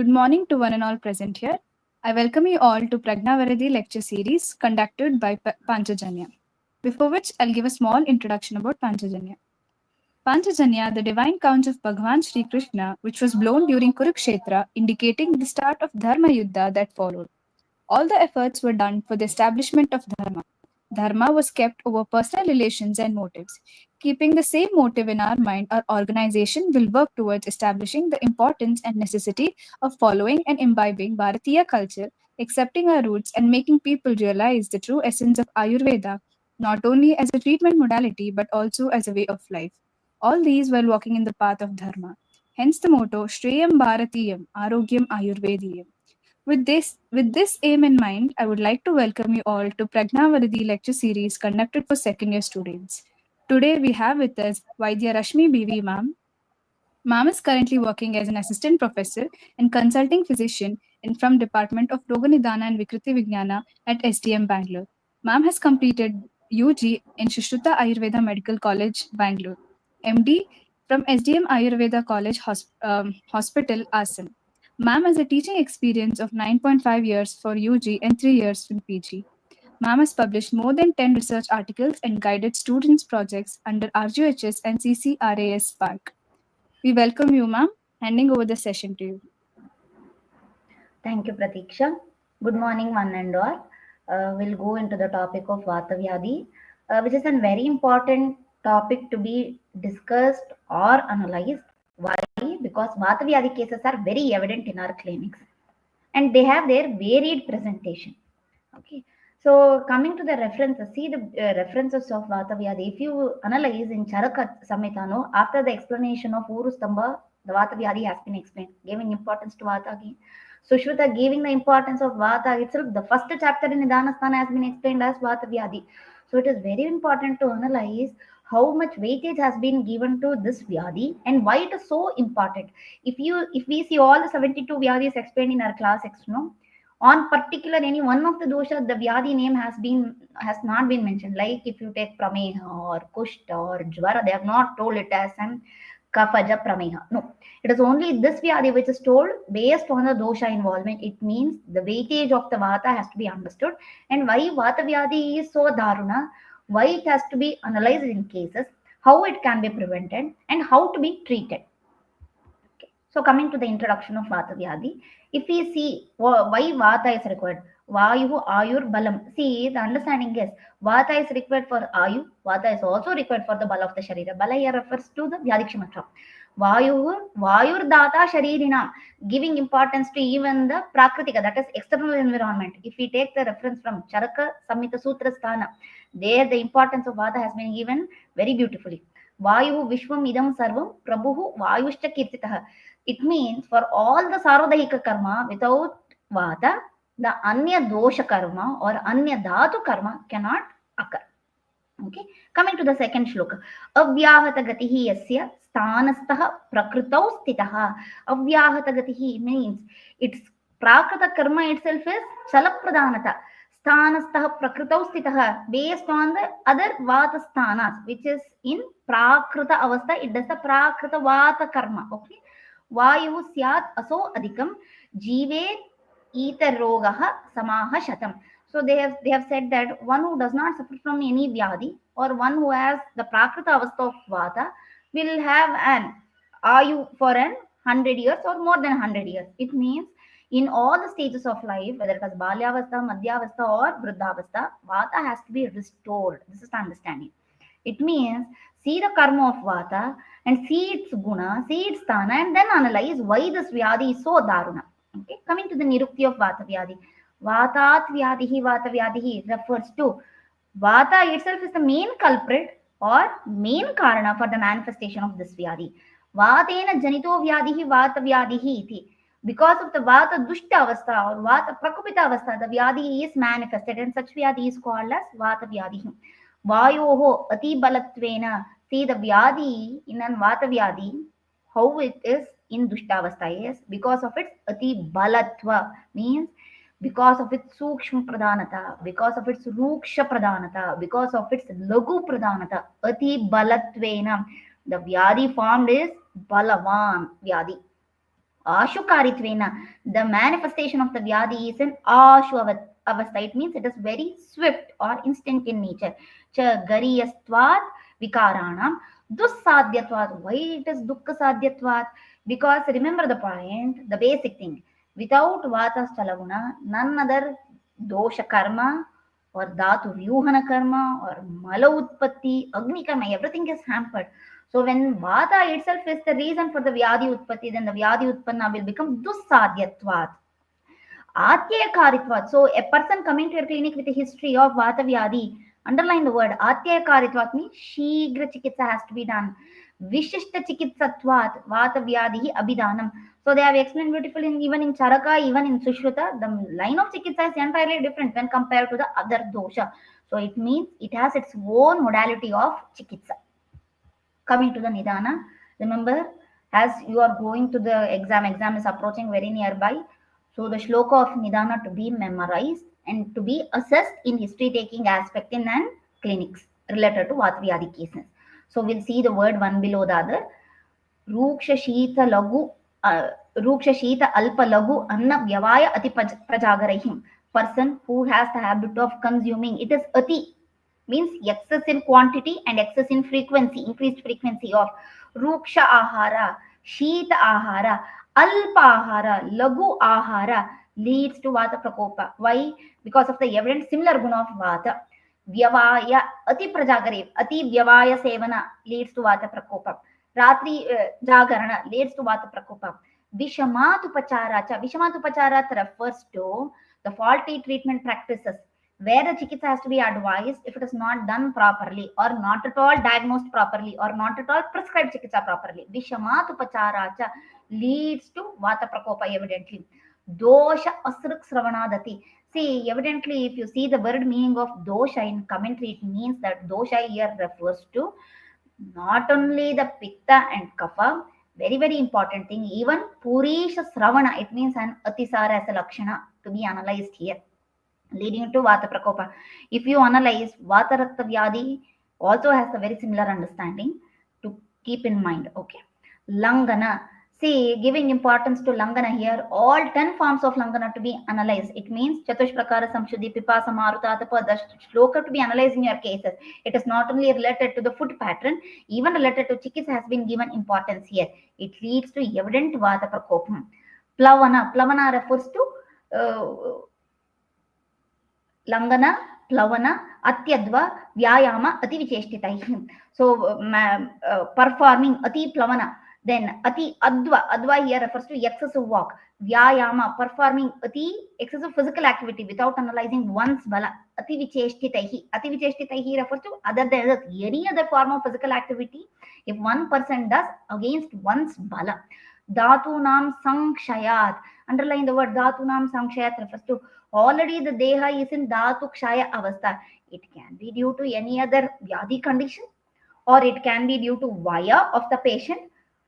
Good morning to one and all present here. I welcome you all to Pragnavaridhi lecture series conducted by Panchajanya. Before which, I'll give a small introduction about Panchajanya. Panchajanya, the divine count of Bhagavan Sri Krishna, which was blown during Kurukshetra, indicating the start of Dharma Yuddha that followed. All the efforts were done for the establishment of Dharma. Dharma was kept over personal relations and motives. Keeping the same motive in our mind, our organization will work towards establishing the importance and necessity of following and imbibing Bharatiya culture, accepting our roots, and making people realize the true essence of Ayurveda, not only as a treatment modality but also as a way of life. All these while walking in the path of Dharma. Hence the motto Shreyam Bharatiyam, Arogyam Ayurvediyam. With this aim in mind, I would like to welcome you all to Pragnavaridhi lecture series conducted for second year students. Today we have with us Vaidya Rashmi BV ma'am. Ma'am is currently working as an assistant professor and consulting physician from Department of Roga Nidana and Vikriti Vijnana at STM Bangalore. Ma'am has completed UG in Shushruta Ayurveda Medical College, Bangalore. MD from SDM Ayurveda College Hospital, Assam. Ma'am has a teaching experience of 9.5 years for UG and 3 years in PG. Ma'am has published more than 10 research articles and guided students' projects under RGHS and CCRAS Spark. We welcome you, ma'am. Handing over the session to you. Thank you, Pratiksha. Good morning, one and all. We'll go into the topic of Vata Vyadhi, which is a very important topic to be discussed or analyzed. Why? Because Vata Vyadhi cases are very evident in our clinics and they have their varied presentation. Okay. So coming to the references, see the references of Vata Vyadhi. If you analyze in Charaka Samhita, after the explanation of Urustambha, the Vata Vyadhi has been explained, giving importance to Vata again. Sushruta giving the importance of Vata itself. The first chapter in Nidana has been explained as Vata Vyadhi. So it is very important to analyze how much weightage has been given to this Vyadhi and why it is so important. If we see all the 72 Vyadhis explained in our class on particular any one of the dosha, the Vyadhi name has not been mentioned. Like if you take Prameha or Kushta or Jvara, they have not told it as an Kafaja Prameha. No, it is only this Vyadhi which is told based on the dosha involvement. It means the weightage of the Vata has to be understood, and why Vata Vyadhi is so Dharuna, why it has to be analyzed in cases, how it can be prevented, and how to be treated. So coming to the introduction of Vata Vyadhi, if we see why Vata is required, Vayu, Ayur, Balam. See, the understanding is Vata is required for Ayu, Vata is also required for the Bala of the Sharira. Bala here refers to the Vyadikshamacha. Vayur Data Sharirina, giving importance to even the Prakritika, that is external environment. If we take the reference from Charaka Samhita Sutra Sthana, there the importance of Vata has been given very beautifully. Vayu Vishwam Idam Sarvam Prabhu Vayushta Kirtitaha. It means for all the Sarodahika karma, without Vata, the Anya Dosha karma or Anya Dhatu karma cannot occur. Okay. Coming to the second shloka. Avyahata gatihi yasya sthanastah prakrutau stitaha. Avyahata gatihi means its prakrita karma itself is chalapradhanata. Sthanastah prakrutau stitaha, based on the other vata sthanas, which is in prakrita avastha, it does the prakrita vata karma. Okay. Vayu syat aso adhikam jive ita rogaha samaha shatam. So they have said that one who does not suffer from any vyadhi or one who has the prakrita avastha of vata will have an ayu for 100 years or more than 100 years. It means in all the stages of life, whether it is balyavastha, madhyavastha or vruddhavastha, vata has to be restored. This is the understanding. It means see the karma of vata and see its guna, see its sthana, and then analyze why this vyadhi is so dharuna. Okay, coming to the nirukti of vata vyadhi. Vatat vyadihi vata vyadihi refers to vata itself is the main culprit or main karana for the manifestation of this vyadhi. Vatena janito vyadihi vata vyadihi iti. Because of the vata dushta avastha or vata prakupita avastha, the vyadhi is manifested, and such vyadhi is called as vata vyadihi. Vayoho ati balatvena. See the vyadhi in an vata vyadhi, how it is in dushtavastha is because of its ati balatva, means because of its sukshma pradhanata, because of its ruksha pradhanata, because of its lagu pradhanata, ati balatvena. The vyadhi formed is balavan vyadhi. Ashukarittvena, the manifestation of the Vyadhi is an Ashu avastha. It means it is very swift or instant in nature. Cha gariyastvat vikaranam dussadhyatvat. Why it is dukkha sadhyatvat? Because remember the point, the basic thing. Without Vata Stalavuna, none other dosha karma or dhatu vyuhana karma or mala utpatti, agni karma, everything is hampered. So when Vata itself is the reason for the Vyadhi Utpatti, then the Vyadhi Utpanna will become Dussadhyatvat. Atyayakaritvat. So a person coming to your clinic with a history of Vata Vyadhi, underline the word Atyayakaritvat means Shigra Chikitsa has to be done. Vishishta Chikitsatvat Vata Vyadhi Abhidanam. So they have explained beautifully even in Charaka, even in Sushruta, the line of Chikitsa is entirely different when compared to the other dosha. So it means it has its own modality of Chikitsa. Coming to the Nidana, remember, as you are going to the exam is approaching very nearby, so the shloka of Nidana to be memorized and to be assessed in history taking aspect in and clinics related to Vatvyadi cases. So we'll see the word one below the other. Ruksha Shita Lagu, Ruksha Shita Alpa Lagu Anna Vyavaya Ati Prajagarahim. Person who has the habit of consuming, it is Ati, means excess in quantity and excess in frequency, increased frequency of ruksha ahara, sheeta ahara, alpa ahara, lagu ahara leads to vata prakopa. Why? Because of the evident similar guna of vata. Vyavaya ati prajagare, ati vyavaya sevana leads to vata prakopa. Ratri jagarana leads to vata prakopa. Vishamatupacharacha. Vishamatupachara refers to the faulty treatment practices where the chikitsa has to be advised if it is not done properly or not at all diagnosed properly or not at all prescribed chikitsa properly. Vishamatupacharacha leads to vata prakopa evidently. Dosha asruk sravanadati. See, evidently, if you see the word meaning of dosha in commentary, it means that dosha here refers to not only the pitta and kapha, very, very important thing, even purisha sravana, it means an atisara as a lakshana to be analyzed here, leading to Vata Prakopa. If you analyze, Vata Rakta Vyadhi also has a very similar understanding to keep in mind. Okay. Langana. See, giving importance to Langana here, all 10 forms of Langana to be analyzed. It means Chatush Prakara Samshuddhi, Pipasa Maruta, Atapa, the shloka to be analyzed in your cases. It is not only related to the food pattern, even related to chikis has been given importance here. It leads to evident Vata Prakopam. Plavana. Plavana refers to Langana, Plavana, Atyadva, Vyayama, Ati Vicheshtitaihi. So, performing Ati Plavana. Then Ati Adva. Adva here refers to excessive walk. Vyayama, performing Ati excessive physical activity without analyzing one's bala. Ati Vicheshtitaihi. Ati Vicheshtitaihi refers to other than any other form of physical activity if one person does against one's bala. Dhatunam Sankshayat. Underline the word Dhatunam Sankshayat refers to already the deha is in dhatu kshaya avastha. It can be due to any other vyadhi condition, or it can be due to vaya of the patient,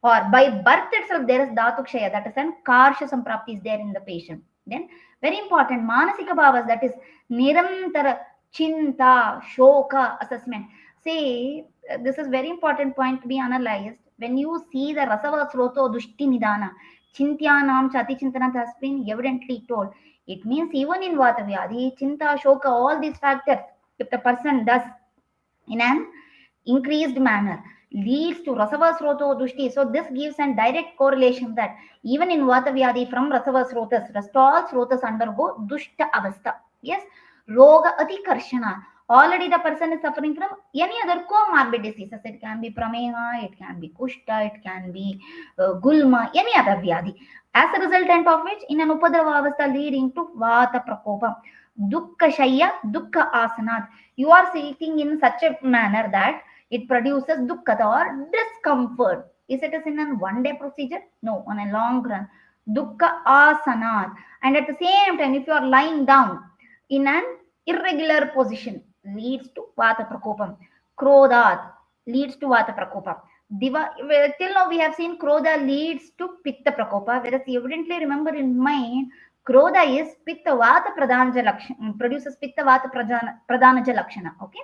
or by birth itself there is dhatu kshaya, that is an karsha samprapti is there in the patient. Then very important manasika bhavas, that is nirantara chinta shoka assessment. See, this is very important point to be analyzed. When you see the rasava sroto dushti nidana, chintyanam chati chintanat has been evidently told. It means even in Vata Vyadhi, Chinta, Shoka, all these factors, if the person does in an increased manner, leads to Rasava Sroto Dushti. So this gives a direct correlation that even in Vata Vyadhi from Rasava Srotas, rest all Srotas undergo Dushta Avastha. Yes, Roga Ati Karshana. Already the person is suffering from any other comorbid diseases. It can be Prameha, it can be Kushta, it can be Gulma, any other Vyadhi. As a resultant of which, in an Upadrava Avastha leading to Vata Prakopa. Dukkha Shaya, Dukkha Asanat. You are sitting in such a manner that it produces dukkha or discomfort. Is it in a one day procedure? No, on a long run. Dukkha asanat. And at the same time, if you are lying down in an irregular position, leads to vata prakopam. Krodhat leads to vata prakopam. Till now we have seen krodha leads to pitta prakopa, whereas evidently remember in mind, krodha is pitta vata pradhanaja lakshana, produces pitta vata pradhanaja lakshana. Okay.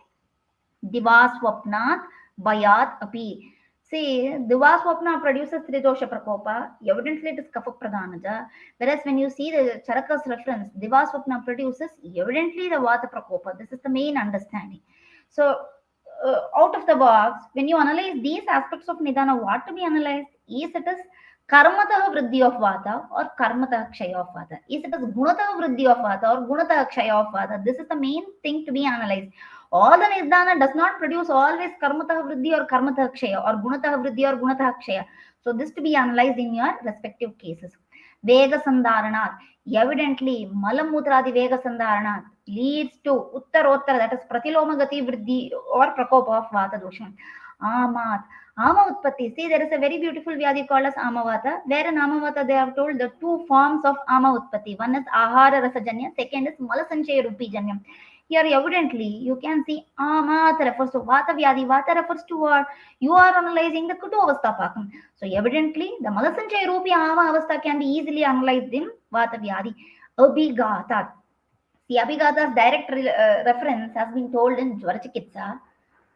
Divaswapnat Bayat Api. See, Divaswapna produces Tridosha Prakopa. Evidently, it is Kapha Pradhanaja. Whereas when you see the Charaka's reference, Divaswapna produces evidently the Vata Prakopa. This is the main understanding. So, out of the box, when you analyze these aspects of Nidana, what to be analyzed? Is it is Karmataha Vriddhi of Vata or Karmataha Kshaya of Vata? Is it is Gunataha Vriddhi of Vata or Gunataha Kshaya of Vata? This is the main thing to be analyzed. All the Nidana does not produce always Karmataha Vriddhi or Karmataha Kshaya or Gunataha Vriddhi or Gunataha Kshaya. So this to be analyzed in your respective cases. Vega Sandharanat. Evidently, Malamutradi Vega Sandharanat leads to Uttarottara, that is Pratilomagati Vriddhi or Prakopa of Vata Dosham. Amat. Ama Utpatti. See, there is a very beautiful Vyadhi called as Amavata, where in Amavata they have told the two forms of Ama Utpatti. One is Ahara Rasajanya, second is Malasanchaya Rupi Janyam. Here, evidently, you can see Amat refers to Vata Vyadhi. Vata refers to what? You are analyzing the Kutu Avastha Pakam. So, evidently, the Malasanchaya Rupi Ama Avastha can be easily analyzed in Vata Vyadhi. Abhigata. See, Abhigata's direct reference has been told in Jvarachikitsa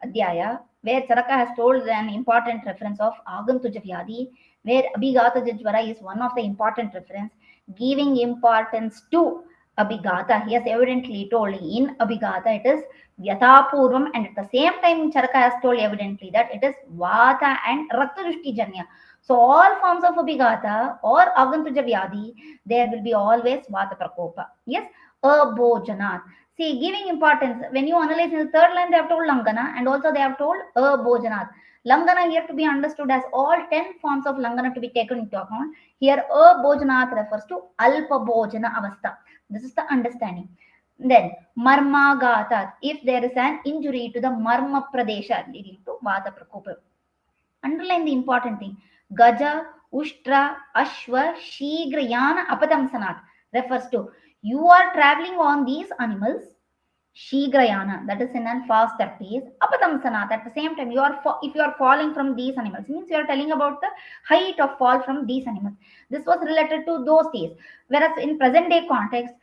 Adhyaya, where Charaka has told an important reference of Agantuja Vyadhi, where Abhigata Jajvara is one of the important reference, giving importance to Abhigata. He has evidently told in Abhigata it is Vyatapurvam, and at the same time Charaka has told evidently that it is Vata and Raktadushti Janya. So all forms of Abhigata or Agantuja Vyadhi, there will be always Vata Prakopa. Yes, Abhojanat. See, giving importance, when you analyze in the third line, they have told Langana and also they have told Abhojanat. Langana here to be understood as all 10 forms of Langana to be taken into account. Here, Abhojanat refers to Alpa Bhojana Avastha. This is the understanding. Then, Marma Gatat, if there is an injury to the Marma Pradesha leading to Vata Prakopa. Underline the important thing. Gaja, Ushtra, Ashwa, Shigrayana, Apatamsanat refers to you are traveling on these animals. Shigrayana, that is in a faster pace. Apatamsanat, at the same time, if you are falling from these animals, means you are telling about the height of fall from these animals. This was related to those days. Whereas in present day context,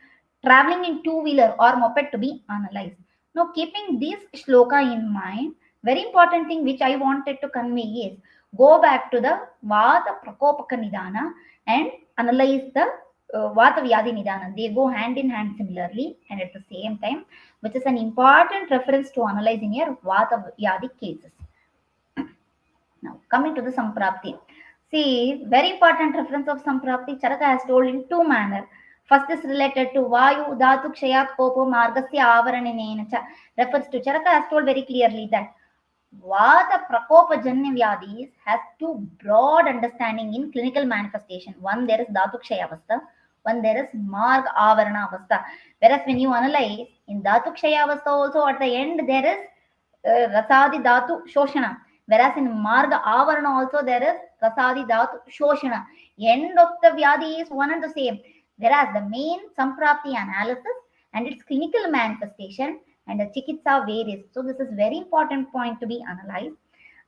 traveling in two-wheeler or moped to be analyzed. Now, keeping this shloka in mind, very important thing which I wanted to convey is go back to the Vata Prakopaka Nidana and analyze the Vata Vyadhi Nidana. They go hand in hand similarly and at the same time, which is an important reference to analyzing your Vata Vyadhi cases. Now, coming to the Samprapti. See, very important reference of Samprapti, Charaka has told in two manners. First is related to Vayu, Dhatu, Kshayat, Kopo, Margasya, Avaranina. Refers to Charaka has told very clearly that Vata Prakopa Janya Vyadhis has two broad understanding in clinical manifestation. One, there is Dhatu Kshaya Avastha. One, there is Marg Avarana Avastha. Whereas when you analyze in Dhatu Kshaya Avastha also at the end there is Rasadi Dhatu Shoshana. Whereas in Marga Avarana also there is Rasadi Dhatu Shoshana. End of the Vyadhi is one and the same. Whereas the main Samprapti analysis and its clinical manifestation and the chikitsa varies. So this is very important point to be analyzed.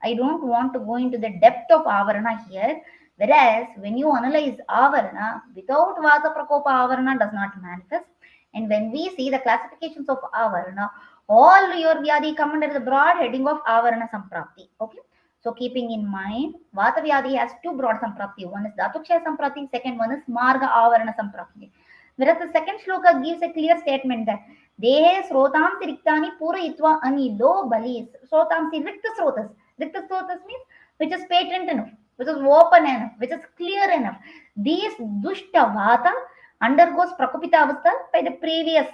I don't want to go into the depth of avarana here. Whereas when you analyze avarana, without vata prakopa avarana does not manifest. And when we see the classifications of avarana, all your vyadhi come under the broad heading of avarana samprapti. Okay. So keeping in mind, vata vyadhi has two broad samprapti. One is dhatukshaya samprapti, second one is marga avarana samprapti. Whereas the second shloka gives a clear statement that देहे स्रोतांसि रिक्तानि पूरयित्वा अनिलो बलिस् स्रोतांसि रिक्त स्रोतस means which is patent enough, which is open enough, which is clear enough. These dushta vata undergoes prakupita avastha by the previous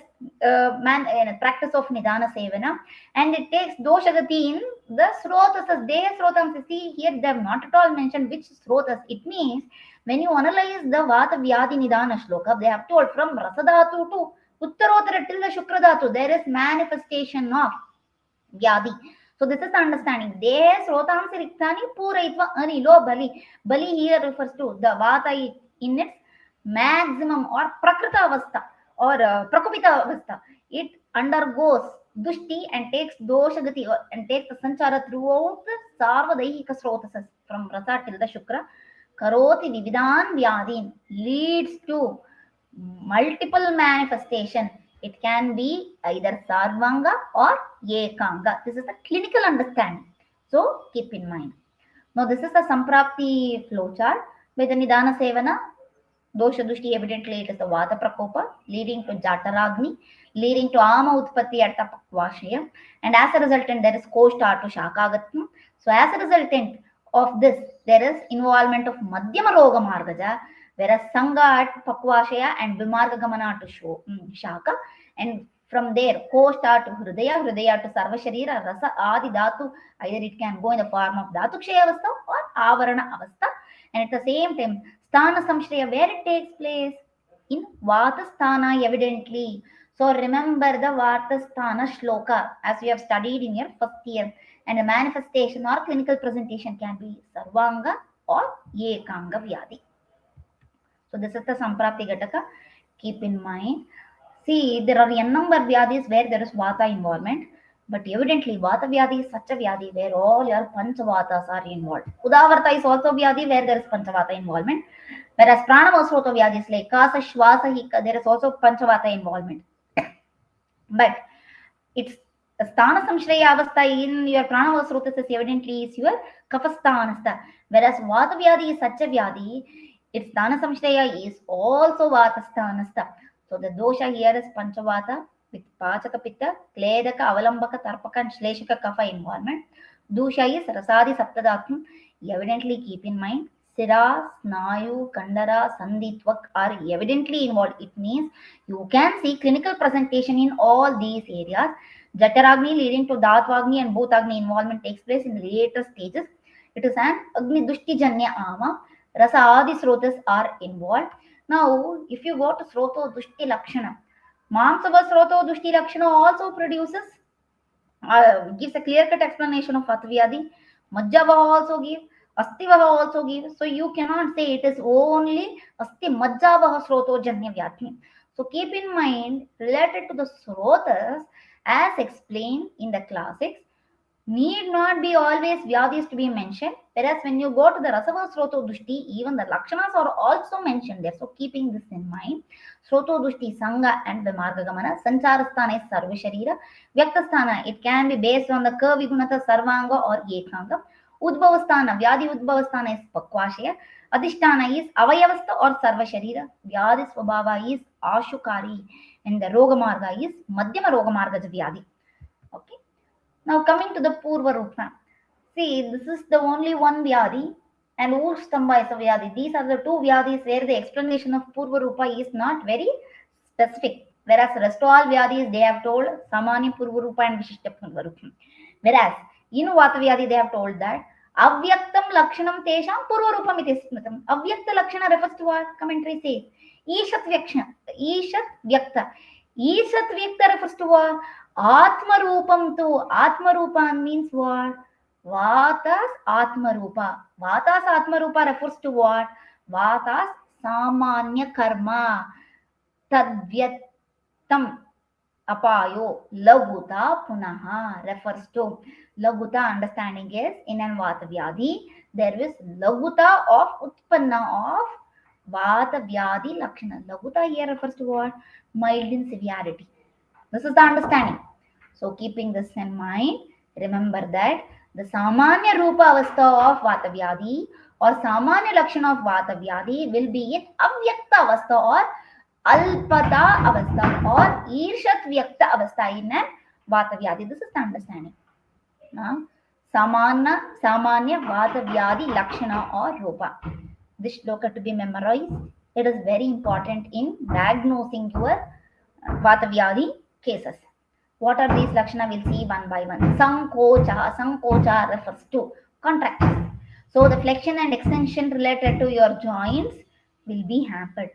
practice of nidana sevana, and it takes doshagati in the srotasas. Dehe srotamsi. See here they have not at all mentioned which srotas. It means when you analyze the vata vyadhi nidana shloka, they have told from rasadhatu to Uttarottara till the Shukradhatu, there is manifestation of Vyadhi. So this is the understanding. Dehe srotamsi riktani puraitva anilo bali. Bali here refers to the Vata in its maximum or Prakrita avastha or Prakupita avastha. It undergoes dushti and takes doshagati and takes the sanchara throughout the Sarvadaihika srotasas from Rasa till the Shukra. Karoti vividan vyadin leads to multiple manifestation. It can be either sarvanga or ekanga. This is the clinical understanding. So keep in mind. Now this is the Samprapti flowchart with the Nidana Sevana. Dosha Dushti, evidently it is the Vata Prakopa, leading to Jataragni, leading to Ama Utpatti at the Pakvashaya, and as a resultant there is Koshta to Shakagatma. So as a resultant of this, there is involvement of Madhyama Roga Margaja, whereas Sangha at Pakvashaya and Vimarga Gamana to Shaka, and from there Koshta to Hridaya, Hridaya to Sarva Sharira, Rasa Adi Dhatu, either it can go in the form of Dhatukshaya Avastha or Avarana Avastha, and at the same time Sthana Samshraya, where it takes place? In Vata Sthana, evidently. So remember the Vata Sthana Shloka as we have studied in your first year. And a manifestation or clinical presentation can be Sarvanga or Ekanga Vyadhi. So this is the Samprapti Gataka. Keep in mind. See, there are a number of Vyadhis where there is Vata involvement. But evidently, Vata Vyadhi is such a Vyadhi where all your Panchavatas are involved. Udavarta is also Vyadhi where there is Panchavata involvement. Whereas Pranavasrota Vyadhi is like Kasa, Shvasa, Hika, there is also Panchavata involvement. But it's Sthana Samshraya Avastha in your Pranavasrota is evidently is your Kapasthanastha. Whereas Vata Vyadhi is such a Vyadhi, its Sthana Samshraya is also Vatasthanastha. So the dosha here is Panchavata with Pachaka Pitta, Kledaka, Avalambaka, Tarpaka, and Shleshaka Kapha involvement. Dosha is Rasadi Saptadatma. Evidently keep in mind, Sira, Snayu, Kandara, Sandhitvak are evidently involved. It means you can see clinical presentation in all these areas. Jataragni leading to Dhatvagni and Bhutagni involvement takes place in the later stages. It is an Agni Dushti Janya Ama. Rasa Adi Srotas are involved. Now, if you go to Sroto Dushti Lakshana, Mamsava Sroto Dushti Lakshana also produces, gives a clear-cut explanation of Vata Vyadhi. Majjavaha also gives, Astivah also gives. So you cannot say it is only Asti Majjavaha Sroto Janya Vyadhi. So keep in mind, related to the Srotas, as explained in the classics, need not be always Vyadhis to be mentioned. Whereas when you go to the Rasava Sroto Dushti, even the Lakshanas are also mentioned there. So keeping this in mind, Sroto Dushti Sangha and Vimarga Gamana, Sancharasthana is Sarva Sharira, Vyaktasthana, it can be based on the Kavigunata Sarvanga or Ekanga. Udbhavasthana, Vyadhi Udbhavasthana is Pakvashaya, Adhisthana is Avayavastha or Sarva Sharira, Vyadhi Swabhava is Ashukari, and the Roga Marga is Madhyama Roga Marga Vyadhi. Okay. Now coming to the Purvarupa. See, this is the only one Vyadhi and Hanustambha is a Vyadhi. These are the two Vyadhis where the explanation of Purvarupa is not very specific. Whereas the rest all Vyadhis they have told Samani Purvarupa and Vishishta Purvarupa. Whereas in Vata Vyadhi they have told that Avyaktam Lakshanam Tesham Purvarupam iti Smritam. Avyakta Lakshana refers to what? Commentary says Ishat Vyakshana. Ishat Vyakta. Ishat Vyakta refers to what? Atma Rupam to Atma Rupa means what? Vatas Atma Rupa. Vatas Atma Rupa refers to what? Vatas Samanya Karma. Tadvyatam Apayo. Laguta Punaha refers to. Laguta understanding is in an Vata Vyadhi. There is Laguta of Utpanna of Vata Vyadhi Lakshana. Laguta here refers to what? Mild in severity. This is the understanding. So keeping this in mind, remember that the Samanya Rupa Avastha of Vata Vyadhi or Samanya Lakshana of Vata Vyadhi will be in Avyakta Avastha or Alpata Avastha or Irshat Vyakta Avastha in an Vata Vyadhi. This is the understanding. Now, Samanya Vata Vyadhi Lakshana or Rupa. This shloka to be memorized. It is very important in diagnosing your Vata Vyadhi cases. What are these Lakshana? We'll see one by one. Sankocha refers to contractions. So the flexion and extension related to your joints will be hampered.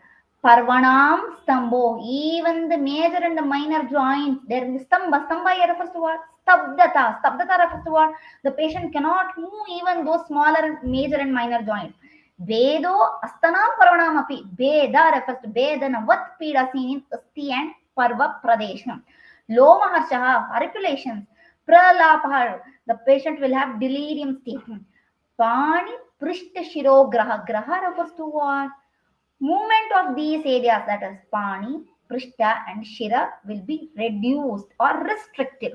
Parvanam Stambho, even the major and the minor joints, there is Stambha. Stambha here refers to what? Stabdata. Stabdata refers to what? The patient cannot move even those smaller major and minor joints. Vedo Astanam Parvanam api. Veda refers to Vedana. Vat Pida seen in Asti and Parva Pradesham. Lomaharshaha, articulations. Pralapahar, the patient will have delirium state. Pani Prishta Shiro Graha. Graha refers to what? Movement of these areas, that is Pani, Prishta and Shira, will be reduced or restricted.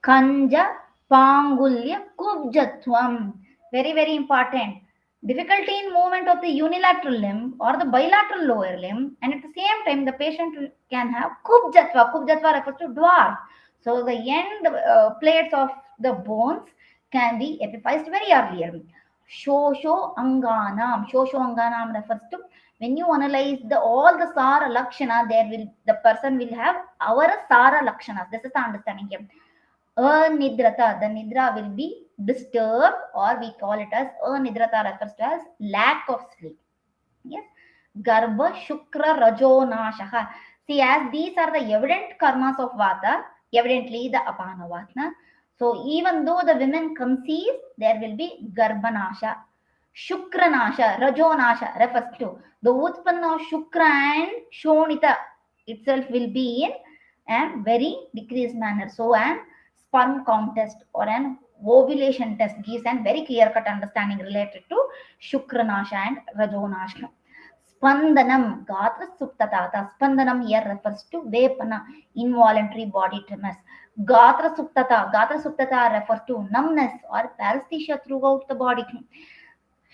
Kanja Pangulya Kubjatvam. Very, very important. Difficulty in movement of the unilateral limb or the bilateral lower limb, and at the same time, the patient can have kubjatva. Kubjatva refers to dwarf. So the end plates of the bones can be epiphysed very earlier. Shosho Anganam. Shosho Anganam refers to when you analyze all the Sara Lakshana, the person will have our Sara Lakshanas. This is the understanding here. Anidrata, the nidra will be disturbed, or we call it as anidrata, refers to as lack of sleep. Yes. Garbha, Shukra, Rajo, Nashaha. See, as these are the evident karmas of Vata, evidently the Apana Vatna. So, even though the women conceive, there will be Garbhanasha. Shukranasha, Rajonasha refers to the Utpanna of Shukra and Shonita itself will be in a very decreased manner. So, an sperm count test or an ovulation test gives a very clear cut understanding related to Shukranasha and Rajonasha. Spandanam, Gatra Suptatata. Spandanam here refers to Vepana, involuntary body tremors. Gatra Suptata refers to numbness or paresthesia throughout the body.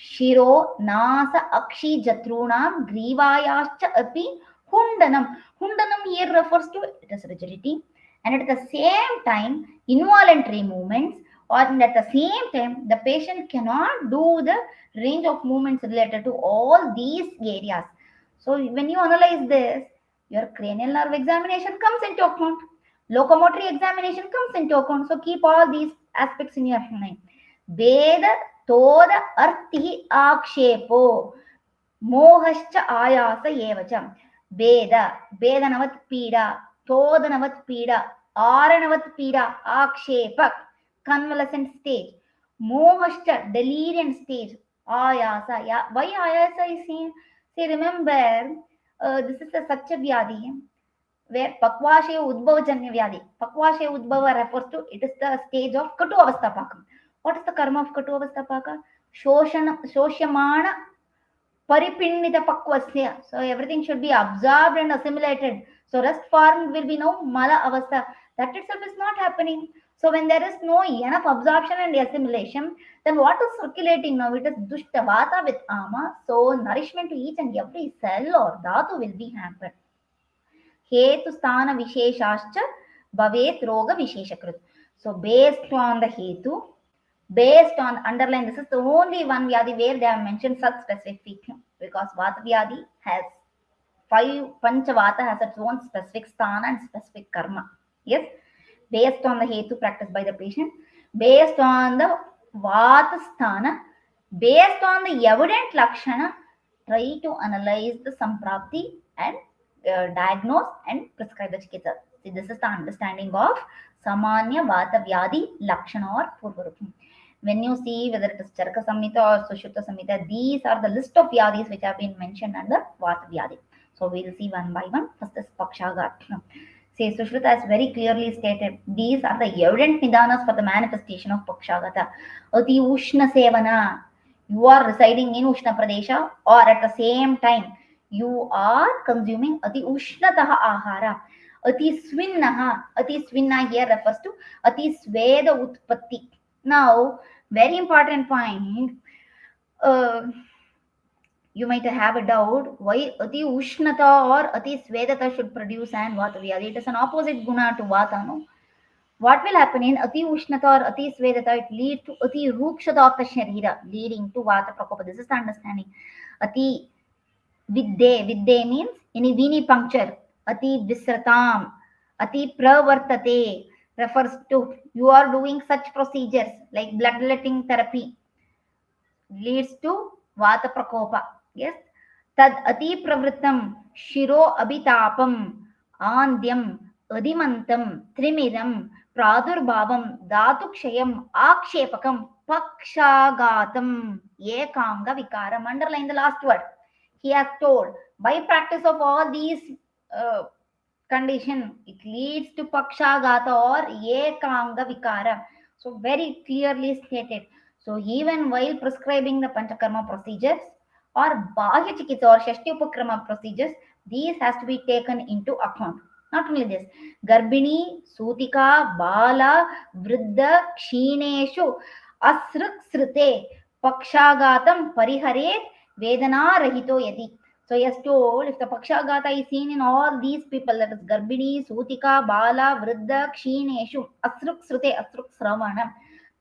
Shiro, Nasa, Akshi, Jatrunam, Grivayascha, Api, Hundanam. Hundanam here refers to it is rigidity, and at the same time, involuntary movements, or at the same time, the patient cannot do the range of movements related to all these areas. So, when you analyze this, your cranial nerve examination comes into account, locomotory examination comes into account. So, keep all these aspects in your mind. Veda Tod अर्ति आक्षेपो मोहश्च आयास एवच भेद भेदनवत् पीडा तोदनवत् पीडा आरणवत् पीडा आक्षेप convalescent stage, मोहश्च delirium stage, ayasa. Yeah, why ayasa is seen? See, remember, this is a such a vyadhi where pakvashe udbhavajanya vyadhi. Pakvashe udbhava refers to it is the stage of katu avasthapakam. What is the karma of Katu Avasthapaka? Shoshyamana Paripindita Pakvasya. So everything should be absorbed and assimilated. So rest form will be no Mala Avastha. That itself is not happening. So when there is no enough absorption and assimilation, then what is circulating now? It is Dushta Vata with Ama. So nourishment to each and every cell or dhatu will be hampered. Hetu Sthana Visheshascha Bhavet Roga Visheshakrit. So based on the Hetu, based on underline, this is the only one vyadhi where they have mentioned such specific thing, because Vata Vyadhi has 5 Panchavata has its own specific sthana and specific karma. Yes, based on the hetu practiced by the patient, based on the Vata sthana, based on the evident lakshana, try to analyze the Samprapti and diagnose and prescribe the chikitsa. See, this is the understanding of Samanya Vata Vyadhi Lakshana or Purvarupa. When you see whether it is Charaka Samhita or Sushruta Samhita, these are the list of Vyadhis which have been mentioned under Vata Vyadhi. So we will see one by one. First is Pakshaghata. See, Sushruta has very clearly stated these are the evident Nidanas for the manifestation of Pakshaghata. Ati Ushna Sevana. You are residing in Ushna Pradesha, or at the same time you are consuming Ati Ushnataha Ahara. Ati Swinna here refers to Ati Sveda Utpatti. Now, very important point. You might have a doubt why Ati Ushnata or Ati Svedata should produce and Vata Vyadhi. It is an opposite guna to Vata, no? What will happen in Ati Ushnata or Ati Svedata? It leads to Ati Rukshata of the Sharira, leading to Vata Prakopa. This is the understanding. Ati Vidde means any vini puncture. Ati Visratam, Ati Pravartate refers to you are doing such procedures like bloodletting therapy leads to Vata Prakopa. Yes. Tad Ati Pravritam Shiro Abhitapam Andyam Adimantam Trimidam Pradurbhavam Dhatukshayam Akshepakam Pakshagatam Ekanga Vikaram. Underline the last word. He has told by practice of all these condition, it leads to Pakshagata or Ekanga Vikara. So very clearly stated. So even while prescribing the Panchakarma procedures or Bahya Chikitsa or Shashti Upakrama procedures, these has to be taken into account. Not only this, Garbini, Sutika, Bala, Vriddha, Kshineshu, Asruk Srite, Pakshagatam pariharet vedana rahito yadi. So he has told, if the Pakshagata is seen in all these people, that is Garbini, Sutika, Bala, Vriddha, Kshineshu, Asruk Srute, Asruk Sravana,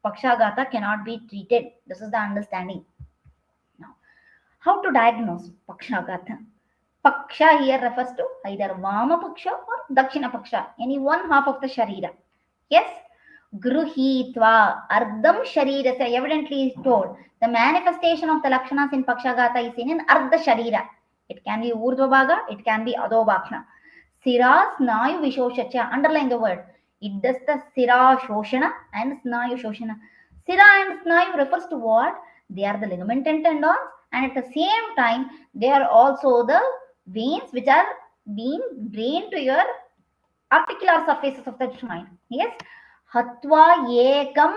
Pakshagata cannot be treated. This is the understanding. Now, how to diagnose Pakshagata? Paksha here refers to either Vama Paksha or Dakshina Paksha, any one half of the Sharira. Yes? Gruhitva Ardham Sharirasya evidently is told. The manifestation of the Lakshanas in Pakshagata is seen in Ardha Sharira. It can be Urdhva Bhaga, it can be Adho Sira Snayu Vishoshacha, underline the word. It does the Sira Shoshana and Snayu Shoshana. Sira and Snayu refers to what? They are the ligament and tendons, and at the same time, they are also the veins which are being drained to your articular surfaces of the joint. Yes. Hatva ekam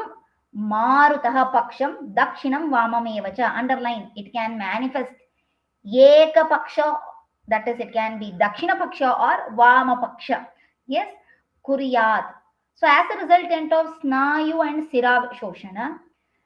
marutaha paksham dakshinam vamamevacha. Underline, it can manifest eka paksha, that is, it can be dakshina paksha or vama paksha. Yes. Kuryat. So as a resultant of snayu and sira shoshana,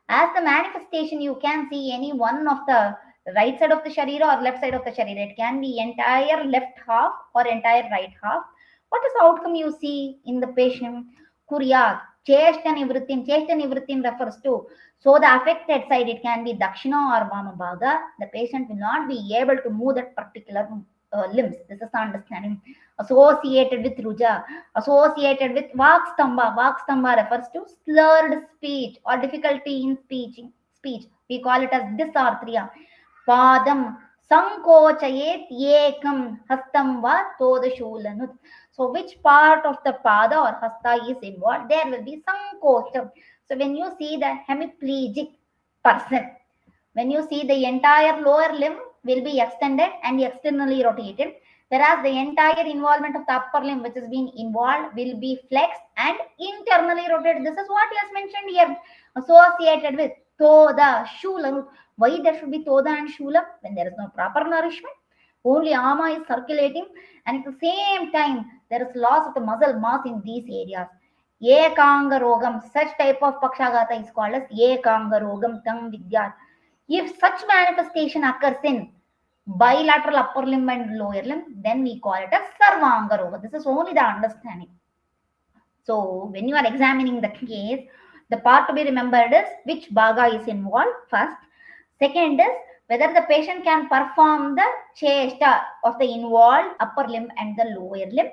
as the manifestation, you can see any one of the right side of the sharira or left side of the sharira. It can be entire left half or entire right half. What is the outcome you see in the patient? Kuryat, chest and everything. Chest and everything refers to. So the affected side, it can be dakshina or vama bhaga. The patient will not be able to move that particular limbs. This is the understanding. Associated with ruja, associated with Vakstambha. Vakstambha refers to slurred speech or difficulty in speech. We call it as dysarthria. Padam sankochayet ekam hastam va todashulanut. So which part of the pada or hasta is involved? There will be sankocham. So when you see the hemiplegic person, when you see the entire lower limb will be extended and externally rotated, whereas the entire involvement of the upper limb which is being involved will be flexed and internally rotated. This is what he has mentioned here, associated with toda shula. Why there should be toda and shula? When there is no proper nourishment, only ama is circulating, and at the same time there is loss of the muscle mass in these areas. Ekanga rogam, such type of pakshagata is called as ekanga rogam tam vidyat. If such manifestation occurs in bilateral upper limb and lower limb, then we call it as Sarvanga Roga. This is only the understanding. So when you are examining the case, the part to be remembered is which bhaga is involved first. Second is whether the patient can perform the chesta of the involved upper limb and the lower limb.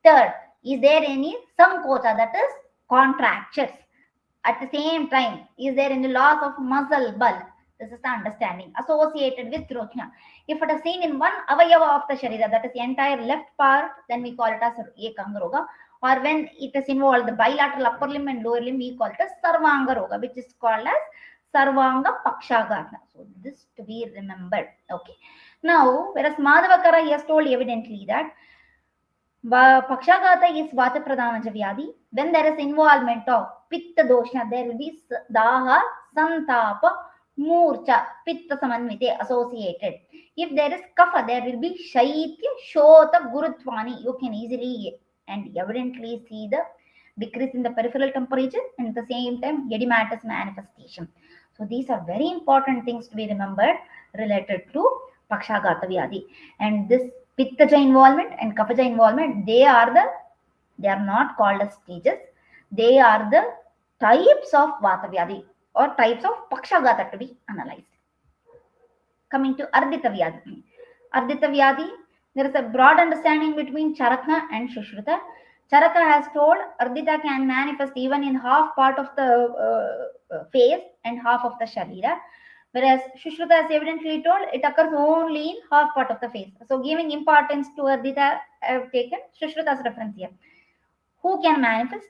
Third, is there any sankocha, that is contractures? At the same time, is there any loss of muscle bulk? This is the understanding associated with Rochna. If it is seen in one avayava of the Sharira, that is the entire left part, then we call it as Ekanga Roga. Or when it is involved the bilateral upper limb and lower limb, we call it as Sarvanga Roga, which is called as Sarvanga Pakshaghata. So this to be remembered. Okay. Now, whereas Madhavakara, he has told evidently that Pakshaghata is Vata Vyadhi. When there is involvement of Pitta dosha, there will be Daha, Santapa, Murcha, Pitta Samanvite associated. If there is Kapha, there will be Shaitya, Shota, Gurutvani. You can easily and evidently see the decrease in the peripheral temperature and at the same time edematous manifestation. So these are very important things to be remembered related to Pakshaghata Vyadhi. And this Pittaja involvement and Kaphaja involvement, they are not called as stages. They are the types of Vata Vyadhi or types of Pakshaghata to be analyzed. Coming to Ardita Vyadhi. Ardita Vyadhi, there is a broad understanding between Charaka and Shushruta. Charaka has told Ardita can manifest even in half part of the face and half of the Sharira. Whereas Shushruta has evidently told it occurs only in half part of the face. So giving importance to Ardita, I have taken Shushruta reference here. Who can manifest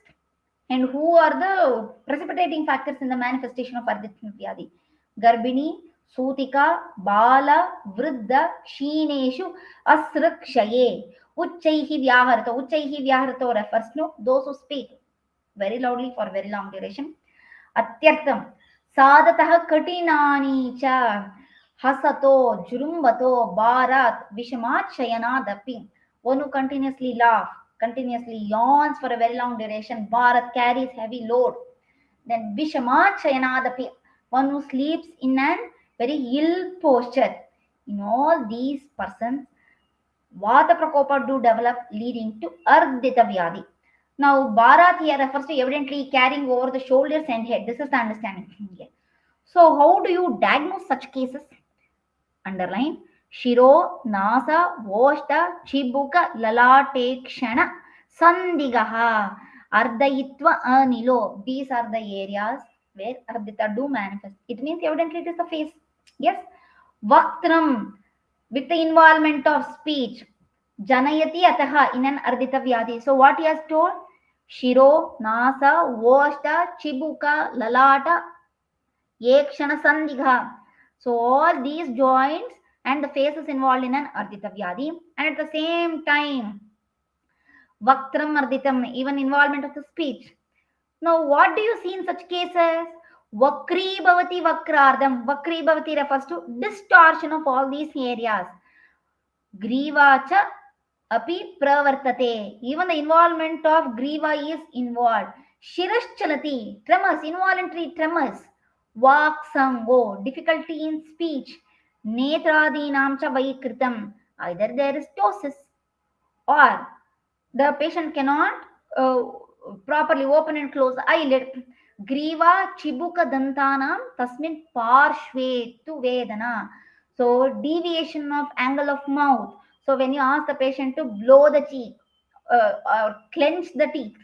and who are the precipitating factors in the manifestation of Ardita Vyadhi? Garbini, Sutika, Bala, Vriddha, Kshineshu, Asrakshaye, Uchaihi Vyaharata. Uchaihi Vyaharata refers to those who speak very loudly for very long duration. Atyartham, Sadatah Katinani cha, Hasato, Jurumbato, Bharat, Vishamat Shayanadapi. One who continuously laughs, continuously yawns for a very long duration. Bharat carries heavy load. Then Vishamat Shayanadapi. one who sleeps in an very ill posture. In all these persons, Vata Prakopa do develop, leading to Ardita Vyadhi. Now, Bharat here refers to evidently carrying over the shoulders and head. This is the understanding here. So, how do you diagnose such cases? Underline Shiro, Nasa, Voshta, Chibuka, Lalatekshana, Sandhigaha, Ardayitva, Anilo. These are the areas where Ardita do manifest. It means evidently it is the face. Yes. Vaktram, with the involvement of speech. Janayati ataha in an Ardita Vyadhi. So what he has told? Shiro, Nasa, Voshta, Chibuka, Lalata, Yekshana Sandhigata. So all these joints and the face is involved in an Ardita Vyadhi, and at the same time Vaktram Arditam, even involvement of the speech. Now what do you see in such cases? Vakri Bhavati Vakrardam. Vakri Bhavati refers to distortion of all these areas. Grivacha api pravartate. Even the involvement of griva is involved. Shiraschalati, tremors, involuntary tremors. Vaksango, difficulty in speech. Netradinam cha vaikritam. Either there is ptosis or the patient cannot uh, properly open and close the eyelid. Griva chibuka dantanam tasmin parshve tu vedana. So deviation of angle of mouth. So when you ask the patient to blow the cheek or clench the teeth,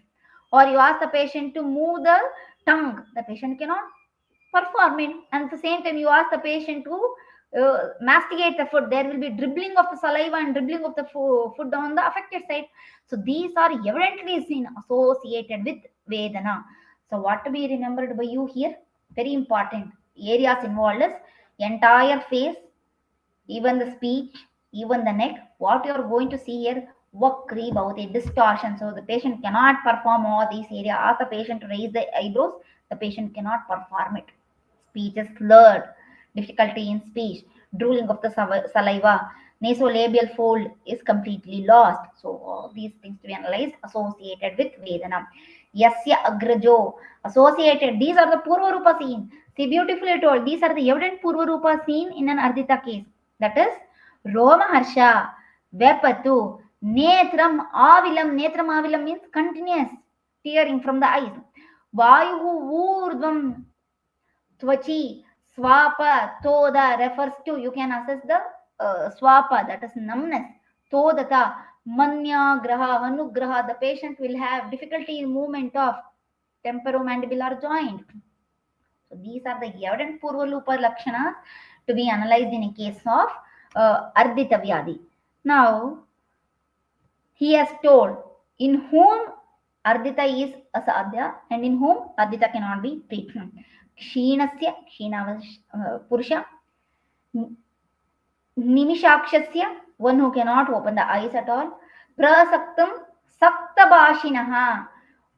or you ask the patient to move the tongue, the patient cannot perform it. And at the same time, you ask the patient to masticate the food, there will be dribbling of the saliva and dribbling of the food on the affected side. So these are evidently seen associated with Vedana. So what to be remembered by you here? Very important. Areas involved is entire face, even the speech, even the neck. What you are going to see here, vakri bhavati, distortion. So the patient cannot perform all these areas. Ask the patient to raise the eyebrows, the patient cannot perform it. Speech is slurred, difficulty in speech, drooling of the saliva, nasolabial fold is completely lost. So all these things to be analyzed associated with Vedana. Yasya agrajo, associated. These are the Purvarupa scene. See, beautifully told. These are the evident Purvarupa scene in an Ardita case. That is Roma Harsha, Vepatu, Netram Avilam. Netram Avilam means continuous tearing from the eyes. Vayu Urdvam Tvachi, Swapa, Toda refers to, you can assess the Swapa, that is numbness. Todata, Manya, Graha, Anugraha, the patient will have difficulty in movement of temporomandibular joint. So these are the evident Purvarupa Lakshanas to be analyzed in a case of Ardita Vyadhi. Now, he has told in whom Ardita is asadhya and in whom Ardita cannot be treated. Kshinasya, Purusha, Nimishakshasya, one who cannot open the eyes at all. Prasaktam, Saktabashinaha,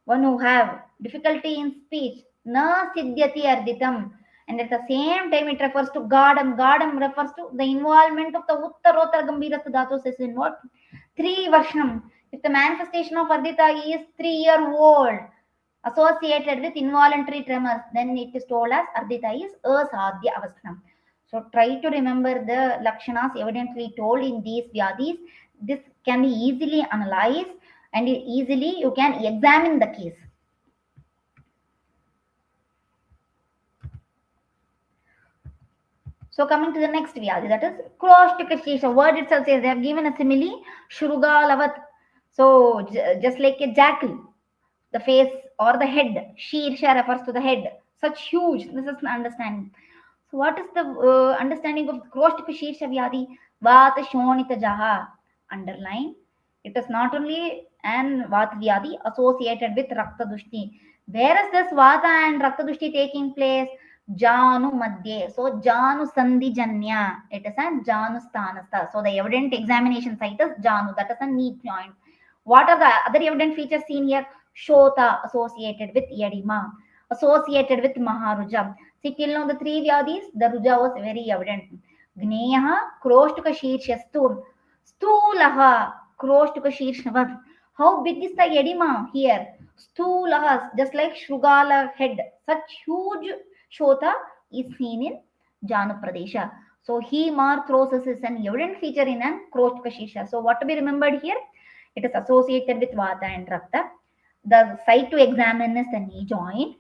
one who have difficulty in speech. Na Siddhyati Arditam. And at the same time, it refers to Gadam. Gadam refers to the involvement of the Uttarotar Gambhira Dhatus is involved. 3 Varshanam. If the manifestation of Ardita is 3-year-old, associated with involuntary tremors, then it is told as Ardita is asadhya avasthanam. So try to remember the lakshanas evidently told in these vyadhis. This can be easily analyzed and easily you can examine the case. So coming to the next vyadhi, that is Kroshtikashesha. Word itself says they have given a simile, Shrugalavat. So just like a jackal, the face or the head. Shirsha refers to the head. Such huge. This is the understanding. So what is the understanding of Kroshtika Shirsha Vyadhi? Vata Shonita Jaha. Underline. It is not only an Vata Vyadhi associated with Rakta Dushti. Where is this Vata and Rakta Dushti taking place? Janu Madhye. So Janu Sandhi Janya. It is a Janu Sthanastha. So the evident examination site is Janu. That is a knee joint. What are the other evident features seen here? Shota associated with Yadima, associated with Maharuja. See, till now the 3 Vyadhis, the Ruja was very evident. Gneyaha, Kroshtuka Shirshastu, Stulaha, Kroshtuka Shirshavat. How big is the Yadima here? Stulaha, just like Shrugala head. Such huge Shota is seen in Janu Pradesha. So hemarthrosis is an evident feature in an Kroshtkashisha. So what to be remembered here? It is associated with Vata and Rakta. The site to examine is the knee joint.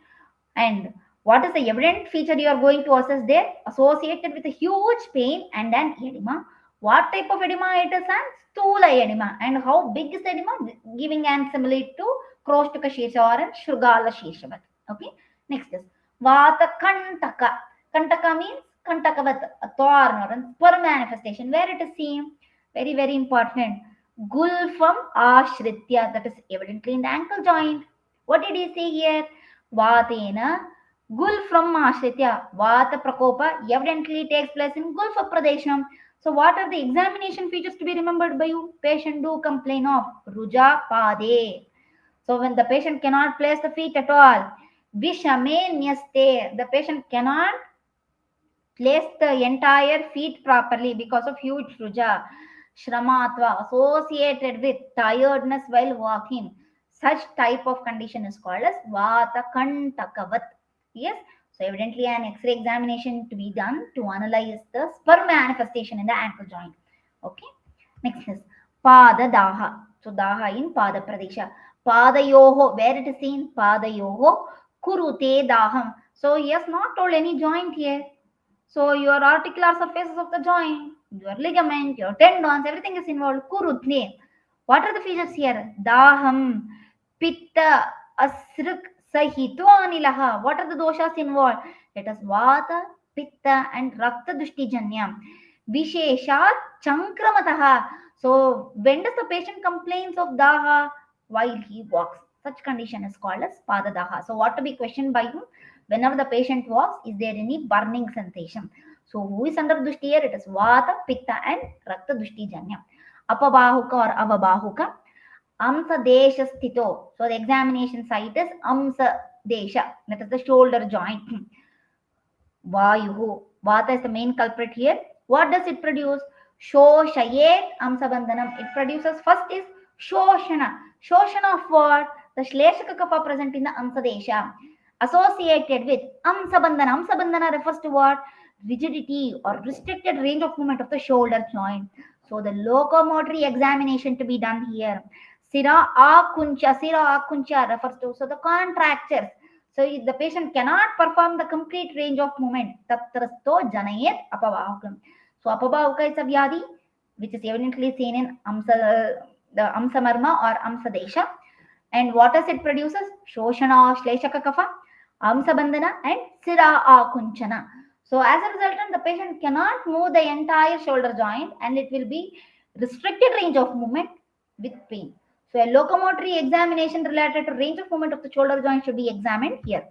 And what is the evident feature you are going to assess there? Associated with a huge pain and an edema. What type of edema it is? An stula edema. And how big is the edema? Giving an similitude to Kroshtaka Shesha or an Shrugala Sheshavat. Okay. Next is Vatakantaka. Kantaka means Kantakavat, a thorn or a spur manifestation. Where it is seen? Very, very important. Gulfam Ashritya. That is evidently in the ankle joint. What did he say here? Vatena Gulf from Ashritya. Vata Prakopa evidently takes place in Gulf of Pradesham. So, what are the examination features to be remembered by you? Patient do complain of Ruja Pade. So, when the patient cannot place the feet at all, Vishame Nyaste, the patient cannot place the entire feet properly because of huge ruja. Shramatva associated with tiredness while walking. Such type of condition is called as Vatakantakavat. Yes. So evidently an X-ray examination to be done to analyze the spur manifestation in the ankle joint. Okay. Next is Padadaha. So Daha in Pada Pradesha. Padayoho, where it is seen? Padayoho Kurute Daham. So he has not told any joint here. So your articular surfaces of the joint, your ligament, your tendons, everything is involved. Kurutne. What are the features here? Daham, Pitta, Asruk, Sahitu Anilaha. What are the doshas involved? Let us Vata, Pitta and Rakta Duštijanyam. Visheshat Chankramataha. So when does the patient complains of Daha? While he walks. Such condition is called as Padadaha. So what to be questioned by you? Whenever the patient walks, is there any burning sensation? So who is under Dushti here? It is Vata, Pitta and Rakta Dushti Janya. Apabahuka or Avabahuka. Amsa Desha Sthito. So the examination site is Amsa Desha. That is the shoulder joint. Vayuhu. Vata is the main culprit here. What does it produce? Shoshayet Amsabandhanam. It produces first is Shoshana. Shoshana of what? The Shleshaka kapha present in the Amsadesha. Associated with Amsabandhana. Amsabandhana refers to what? Rigidity or restricted range of movement of the shoulder joint. So the locomotory examination to be done here. Sira akuncha refers to so the contractures. So if the patient cannot perform the complete range of movement, tatrasto janayet apavahukam. So apavahuka is a vyadhi which is evidently seen in the amsamarma or amsadesha. And what does it produces? Shoshana, Shleshaka kapha, Amsabandhana and Sira akunchana. So as a resultant, the patient cannot move the entire shoulder joint and it will be restricted range of movement with pain. So a locomotory examination related to range of movement of the shoulder joint should be examined here.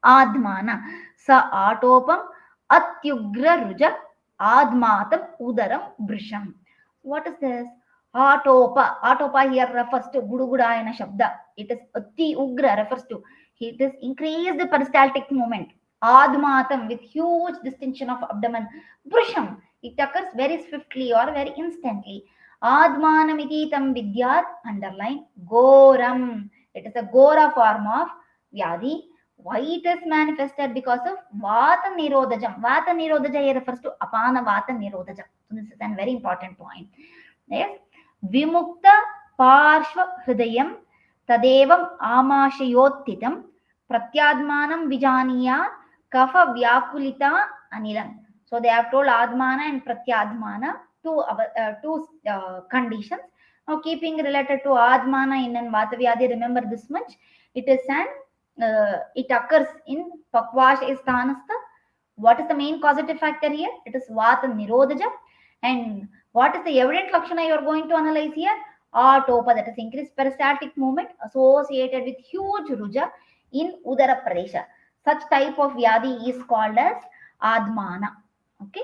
Adhmana. Sa atopam atyugra ruja admatam udaram brisham. What is this? Atopa. Atopa here refers to Gudugudayana Shabda. It is Ati Ugra refers to. It is increased peristaltic movement. Admatam with huge distension of abdomen. Brisham. It occurs very swiftly or very instantly. Admanamititam vidyat underline Goram. It is a Gora form of Vyadhi. Why it is manifested? Because of Vata Nirodhajam. Vata Nirodhaja refers to Apana Vata Nirodhaja. So this is a very important point. Yes. Vimukta Parshva Hridayam Tadevam Amashayottitam Pratyadmanam Vijaniya Kafa Vyakulita Anilam. So they have told Adhmana and Pratyadmana two conditions. Now keeping related to Adhmana in and Vata Vyadhi, remember this much. It is it occurs in Pakvash Sthanastha. What is the main causative factor here? It is Vata Nirodhaja. And what is the evident Lakshana you are going to analyze here? Atopa, that is increased peristaltic movement associated with huge ruja in Udara Pradesha. Such type of Vyadhi is called as Adhmana. Okay.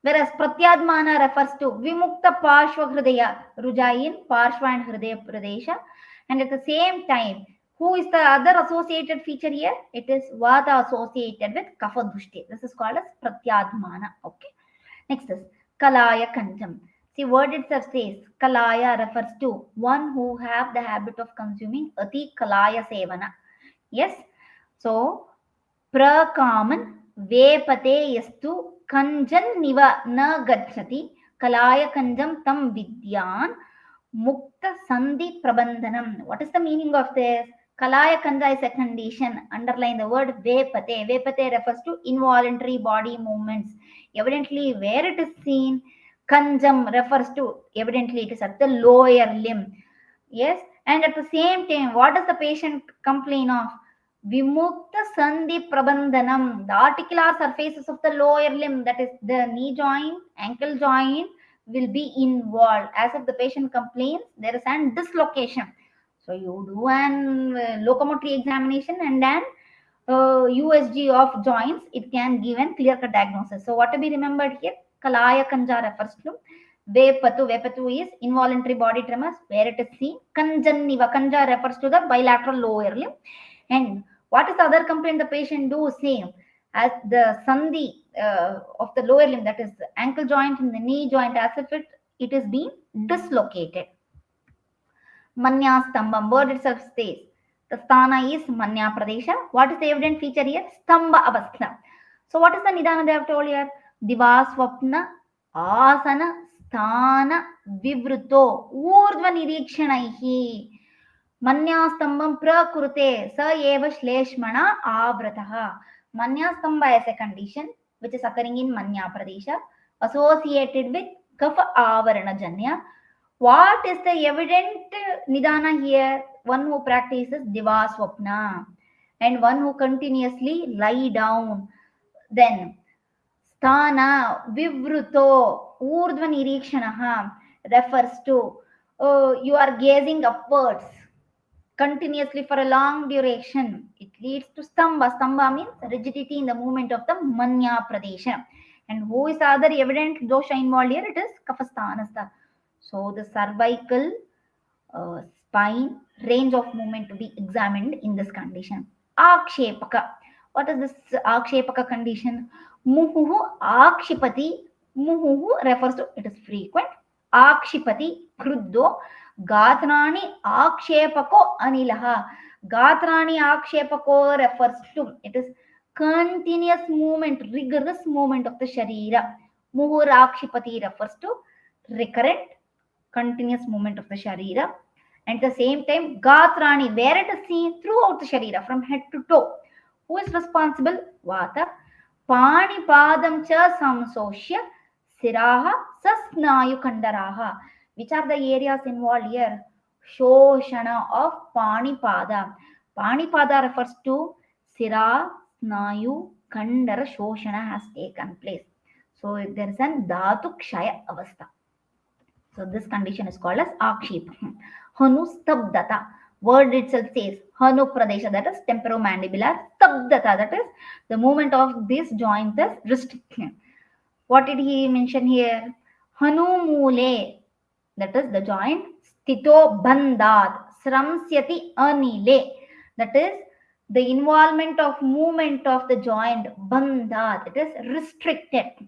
Whereas Pratyadmana refers to Vimukta Parshva Hridaya, Ruja in Parshva and Hridaya Pradesha. And at the same time, who is the other associated feature here? It is Vata associated with Kapha Dushti. This is called as Pratyadmana. Okay. Next is Kalaya Kanjam. See, word itself says Kalaya refers to one who have the habit of consuming Ati Kalaya Sevana. Yes. So, prakaman vepate yastu kanjan niva na gachati kalaya kanjam tam vidyan mukta sandhi prabandhanam. What is the meaning of this? Kalaya kanja is a condition. Underline the word vepate. Vepate refers to involuntary body movements. Evidently, where it is seen, kanjam refers to, evidently it is at the lower limb. Yes, and at the same time, what does the patient complain of? Vimukta Sandhi Prabandhanam, the articular surfaces of the lower limb, that is the knee joint, ankle joint, will be involved. As if the patient complains, there is an dislocation. So you do an locomotory examination and an USG of joints, it can give a clear cut diagnosis. So what to be remembered here? Kalaya Kanja refers to Vepatu. Vepatu is involuntary body tremors, where it is seen. Kanjanniva. Kanja refers to the bilateral lower limb. And what is the other complaint the patient do? Same as the sandhi of the lower limb, that is the ankle joint and the knee joint, as if it is being dislocated. Manyastambha, word itself says the sthana is Manya Pradesha. What is the evident feature here? Stamba Avastha. So, what is the Nidana they have told here? Divaswapna Asana Sthana Vivruto Urdhva Nirikshanaihi Manyastambam Prakurute Sa Eva Shleshmana Avrataha. Manyastambha is a condition which is occurring in Manya Pradesha associated with Kapha Avarana Janya. What is the evident Nidana here? One who practices Divaswapna and one who continuously lie down. Then Sthana Vivruto Urdhva Nirikshanaha refers to you are gazing upwards continuously for a long duration. It leads to Stamba. Stamba means rigidity in the movement of the Manya Pradesha. And who is the other evident dosha involved here? It is Kapasthanastha. So the cervical spine range of movement to be examined in this condition. Akshepaka. What is this Akshepaka condition? Muhuhu Akshipati. Muhuhu refers to, it is frequent. Akshipati Kruddo Gatrani Akshepako Anilaha. Gatrani Akshepako refers to, it is continuous movement, rigorous movement of the Sharira. Muhur Akshipati refers to recurrent, continuous movement of the Sharira. And at the same time, Gatrani, where it is seen throughout the Sharira, from head to toe. Who is responsible? Vata. Pani Padam Cha Samsoshya Siraha Sasnayu Kandaraha. Which are the areas involved here? Shoshana of Pani Pada. Pani Pada refers to Sira, Snayu, Kandara Shoshana has taken place. So there is an Dhatu Kshaya Avastha. So this condition is called as Akship. Hanustabdata. Word itself says Hanu Pradesha, that is temporomandibular. Stabdata, that is the movement of this joint is restricted. What did he mention here? Hanu Mule, that is the joint. Stito Bandhat. Sramsyati Anile, that is the involvement of movement of the joint. Bandhat, it is restricted.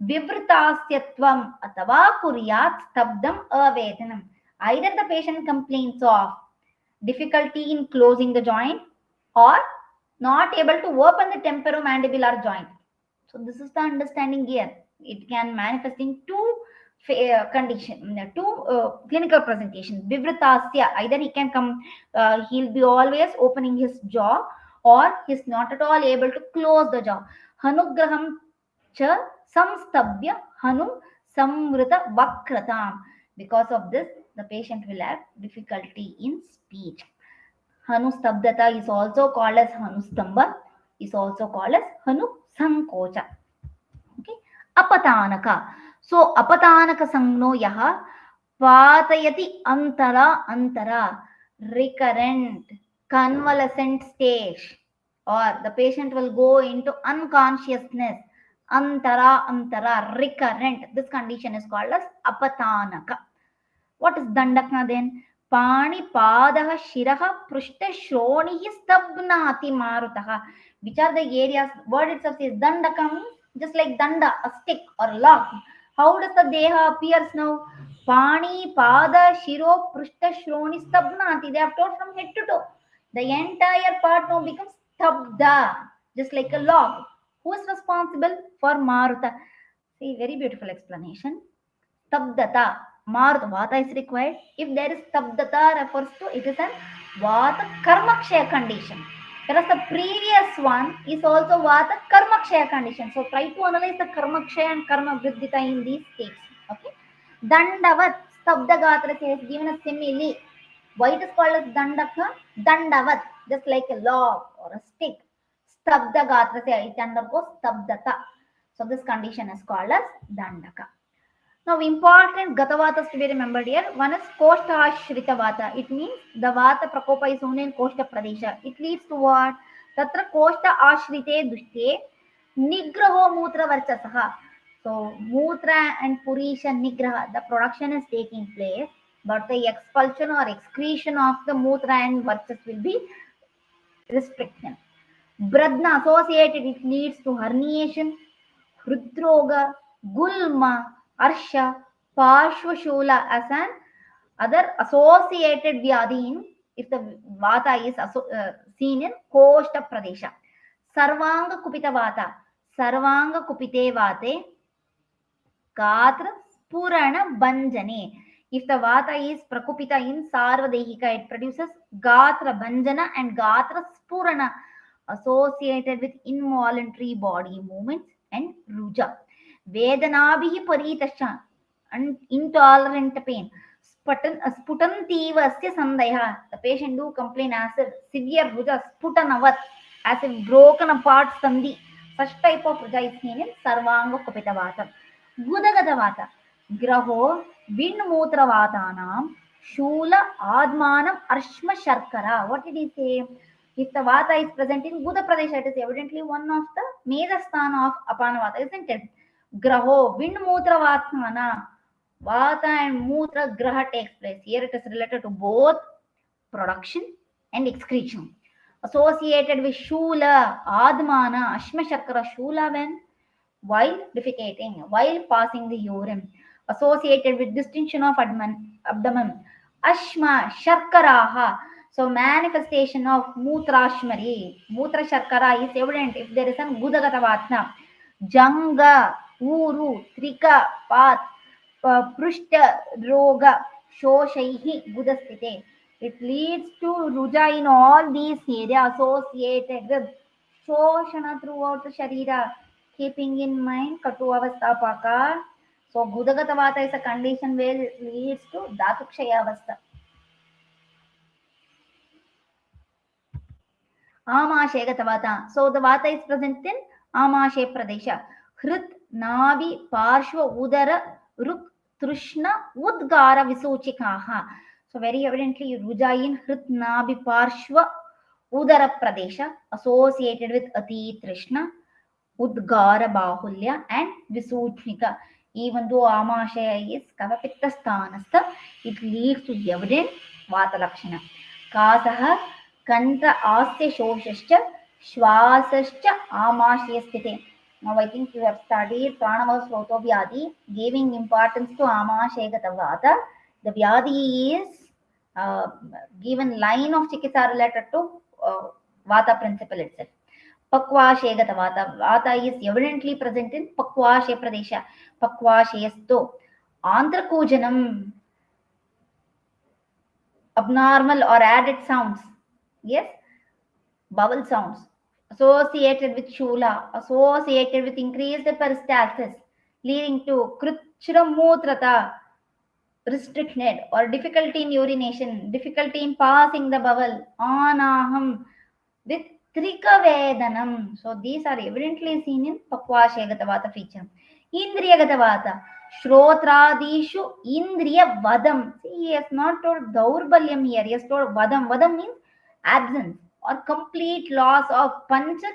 Vivritastyatvam atava kuryat stabdam avedanam. Either the patient complains of difficulty in closing the joint or not able to open the temporomandibular joint. So this is the understanding here. It can manifest in two condition, two clinical presentations. Vivritasya, either he can come, he'll be always opening his jaw, or he's not at all able to close the jaw. Hanugraham cha samstabhya hanu samvrita vakratam. Because of this, the patient will have difficulty in speech. Hanustabdata is also called as Hanustambha, is also called as Hanu Sankocha. Okay. Apatanaka. So Apatanaka Sangno Yaha Patayati Antara recurrent convalescent stage, or the patient will go into unconsciousness. Antara recurrent. This condition is called as Apatanaka. What is Dandaka then? Pani Padaha Shiraha Prushta Shronihi Stabnati Marutaha. Which are the areas? Word itself says Dandaka means just like Danda, a stick or a log. How does the Deha appears now? Pani Pada Shiro Prushta Shroni Stabnati. They have told from head to toe. The entire part now becomes Stabda, just like a log. Who is responsible for Maruta? See, very beautiful explanation. Stabdata, Maruta, Vata is required. If there is Stabdata refers to, it is a Vata Karmakshaya condition. Whereas the previous one is also Vata Karmakshaya condition. So try to analyze the Karmakshaya and Karma Vriddhita in these states. Okay. Dandavat, Stabdagatrasya is given a simile. Why it is called as Dandaka? Dandavat, just like a log or a stick. Stabdagatrasya, it undergoes Stabdata. So this condition is called as Dandaka. Now, important Gatavatas to be remembered here. One is Koshta Ashrita Vata. It means the Vata Prakopa is only in Koshta Pradesha. It leads to what? Tatra Koshta Ashrite Dushte Nigraho Mutra Varchasaha. So, Mutra and Purisha Nigraha, the production is taking place, but the expulsion or excretion of the Mutra and Varchas will be restricted. Bradna associated, it leads to herniation, Hridroga, Gulma, Arsha, Parshvashula as an other associated Vyadhi if the Vata is seen in Koshta Pradesha. Sarvanga Kupita Vata, Sarvanga Kupite Vate, Gatra Spurana Banjane. If the Vata is Prakupita in Sarvadehika, it produces Gatra Banjana and Gatra Spurana associated with involuntary body movements and Ruja. Vedanabihi Paritasha and intolerant pain. Sputantivasya Sandaya. The patient do complain as if severe Ruja Sputanavat, as if broken apart Sandhi. Such type of Ruja is seen in Sarvanga Kupita Vata. Gudagata Vata. Graho Vinmutra Vatanam Shula Adhmanam Arshma Sharkara. What did he say? If the Vata is present in Buddha Pradesh, it is evidently one of the major sthana of Apana Vata, isn't it? Graho, Wind Mutra Vatmana, Vata and Mutra Graha takes place. Here it is related to both production and excretion. Associated with Shula, Adhmana, Ashma Shakara, Shula when? While defecating, while passing the urine. Associated with distinction of abdomen. Ashma, Sharkaraha. So manifestation of Mutrashmari. Mutra Sharkara is evident if there is an Gudagata Vatna. Janga, Uru, Trika, Path, Prushta, Roga, Shoshaihi, Gudastite. It leads to Ruja in all these areas associated with Shoshana throughout the Sharira. Keeping in mind Katu Avastha Paka. So Gudagata Vata is a condition where it leads to Dhatukshaya Avastha. Amashe Vata. So the Vata is present in Amashe Pradesha. Hrit, Navi, Parshva, Udara, Ruk, Trishna, Udgara, Visuchikaha. So very evidently Ruja in Hrit, Navi, Parshva, Udara Pradesha associated with Ati Trishna, Udgara Bahulya and Visuchika. Even though Amashaya is Kavapitta Sthanastha, it leads to evident Vata Lakshana. Kasaha Kanta Asya Shoshascha Shwasascha Amashya Sthite. Now I think you have studied Pranava Sloto Vyadhi, giving importance to Amashegata Vata. The Vyadhi is given line of Chikitsa related to Vata principle itself. Pakvashegata Vata. Vata is evidently present in Pakvashe Pradesha. Pakvasheyasto. Antrakujanam. Abnormal or added sounds. Yes, vowel sounds associated with Shula, associated with increased peristalsis, leading to Kruchramutrata, restricted or difficulty in urination, difficulty in passing the bowel, Anaham, with Trikavedanam. So these are evidently seen in Pakvashegata Vata feature. Indriyagata Vata. Shrotradishu Indriya Vadam. See, he has not told Daurbalyam here. He has told Vadam. Vadam means absence or complete loss of Pancha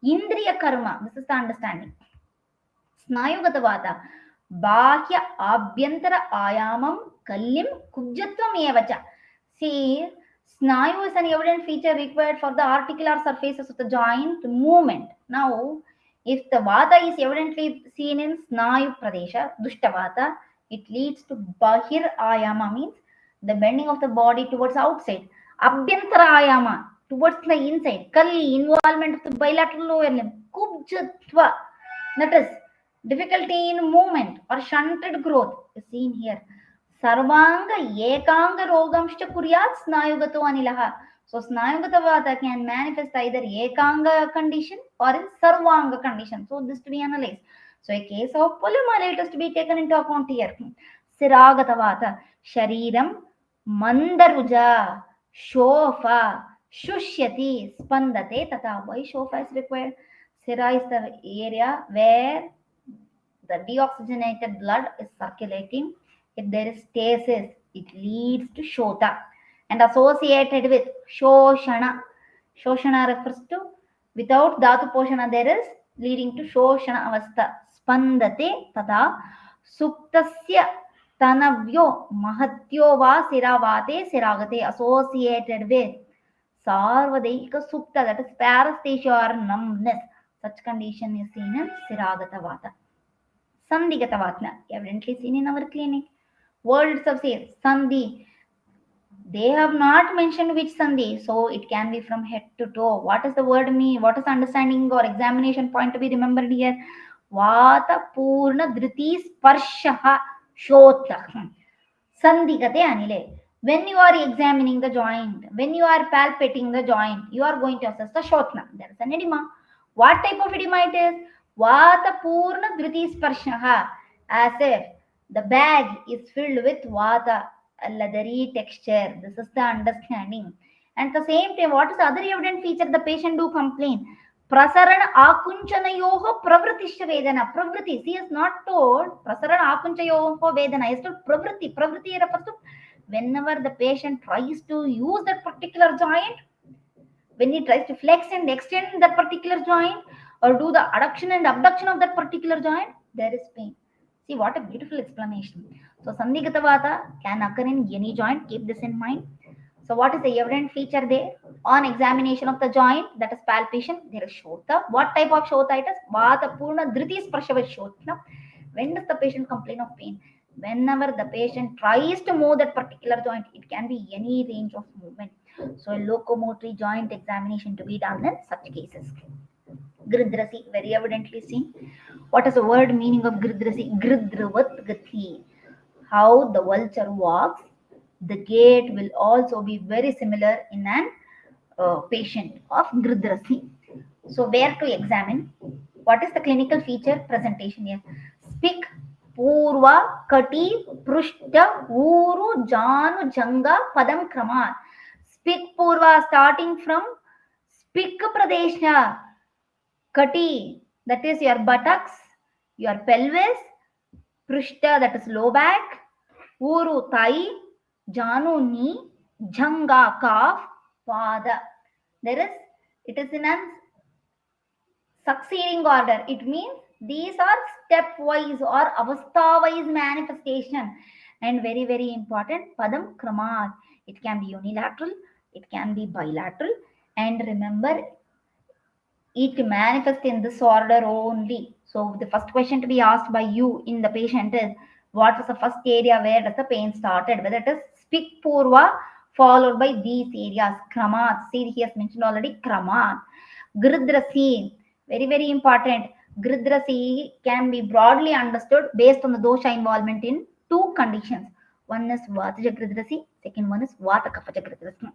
Indriya Karma. This is the understanding. Snayugata Vata. Bahya Abhyantara Ayamam Kallim Kujatvam Evacha. See, Snayu is an evident feature required for the articular surfaces of the joint movement. Now, if the Vata is evidently seen in Snayu Pradesha, Dushta Vata, it leads to Bahir Ayama, means the bending of the body towards outside. Abhyantara Ayama, towards the inside. Khalli, involvement of the bilateral lower limb. Kubjatva, that is difficulty in movement or shunted growth is seen here. Sarvanga ekanga rogamshcha kuryat snayugato anilaha. So snayugata vata can manifest either ekanga condition or in sarvanga condition. So this to be analyzed. So a case of polymyelitis to be taken into account here. Siragata vata, shariram, mandaruja, shofa, shushyati, spandate tata. Why shofa is required? Sira is the area where the deoxygenated blood is circulating. If there is stasis, it leads to shota. And associated with shoshana. Shoshana refers to without dhatu poshana there is leading to shoshana avastha. Spandate tata suktasya tanavyo mahatyo va siravate siragate associated with sarvadeika sukta, that is paresthesia or numbness. Such condition is seen in siragata vata. Sandhigata vata, evidently seen in our clinic. Words of say sandhi, they have not mentioned which sandhi, so it can be from head to toe. What does the word mean? What is the understanding or examination point to be remembered here? Vata purna dhriti sparshaha shota. Sandhigate anile. When you are examining the joint, when you are palpating the joint, you are going to assess the shotna. There is an edema. What type of edema it is? Vata purna dhriti sparshaha. As if the bag is filled with vata, a leathery texture. This is the understanding. And at the same time, what is the other evident feature the patient do complain? Prasarana akunchanayoho pravritisha vedana. Pravriti. She is not told prasarana akunchayoho vedana. He is told pravriti. Pravriti refers to whenever the patient tries to use that particular joint, when he tries to flex and extend that particular joint or do the adduction and abduction of that particular joint, there is pain. See what a beautiful explanation. So Sandhigata vata can occur in any joint. Keep this in mind. So what is the evident feature there? On examination of the joint, that is palpation, there is shota. What type of shota it is? Vata purna dhriti sparsha shota. When does the patient complain of pain? Whenever the patient tries to move that particular joint, it can be any range of movement. So a locomotory joint examination to be done in such cases. Gridhrasi, very evidently seen. What is the word meaning of Gridhrasi? Gridhravat gati. How the vulture walks, the gait will also be very similar in an patient of Gridhrasi. So where to examine? What is the clinical feature presentation here? Speak Purva Kati Prushta Uru Janu Janga Padam Kramat. Speak Purva starting from Spik Pradesha Kati, that is your buttocks, your pelvis, Prushta, that is low back, Uru thigh, Janu knee, Janga calf, Pada. There is, it is in a succeeding order. It means these are stepwise or avastha-wise manifestation. And very, very important, Padam Kramat. It can be unilateral, it can be bilateral. And remember, it manifests in this order only. So the first question to be asked by you in the patient is, what is the first area where does the pain started? Whether it is Spik Purva followed by these areas. Kramat. See, he has mentioned already Kramat. Gridhrasi. Very, very important. Gridhrasi can be broadly understood based on the dosha involvement in two conditions. One is Vataja Gridhrasi, second one is Vatakafaja Gridhrasi.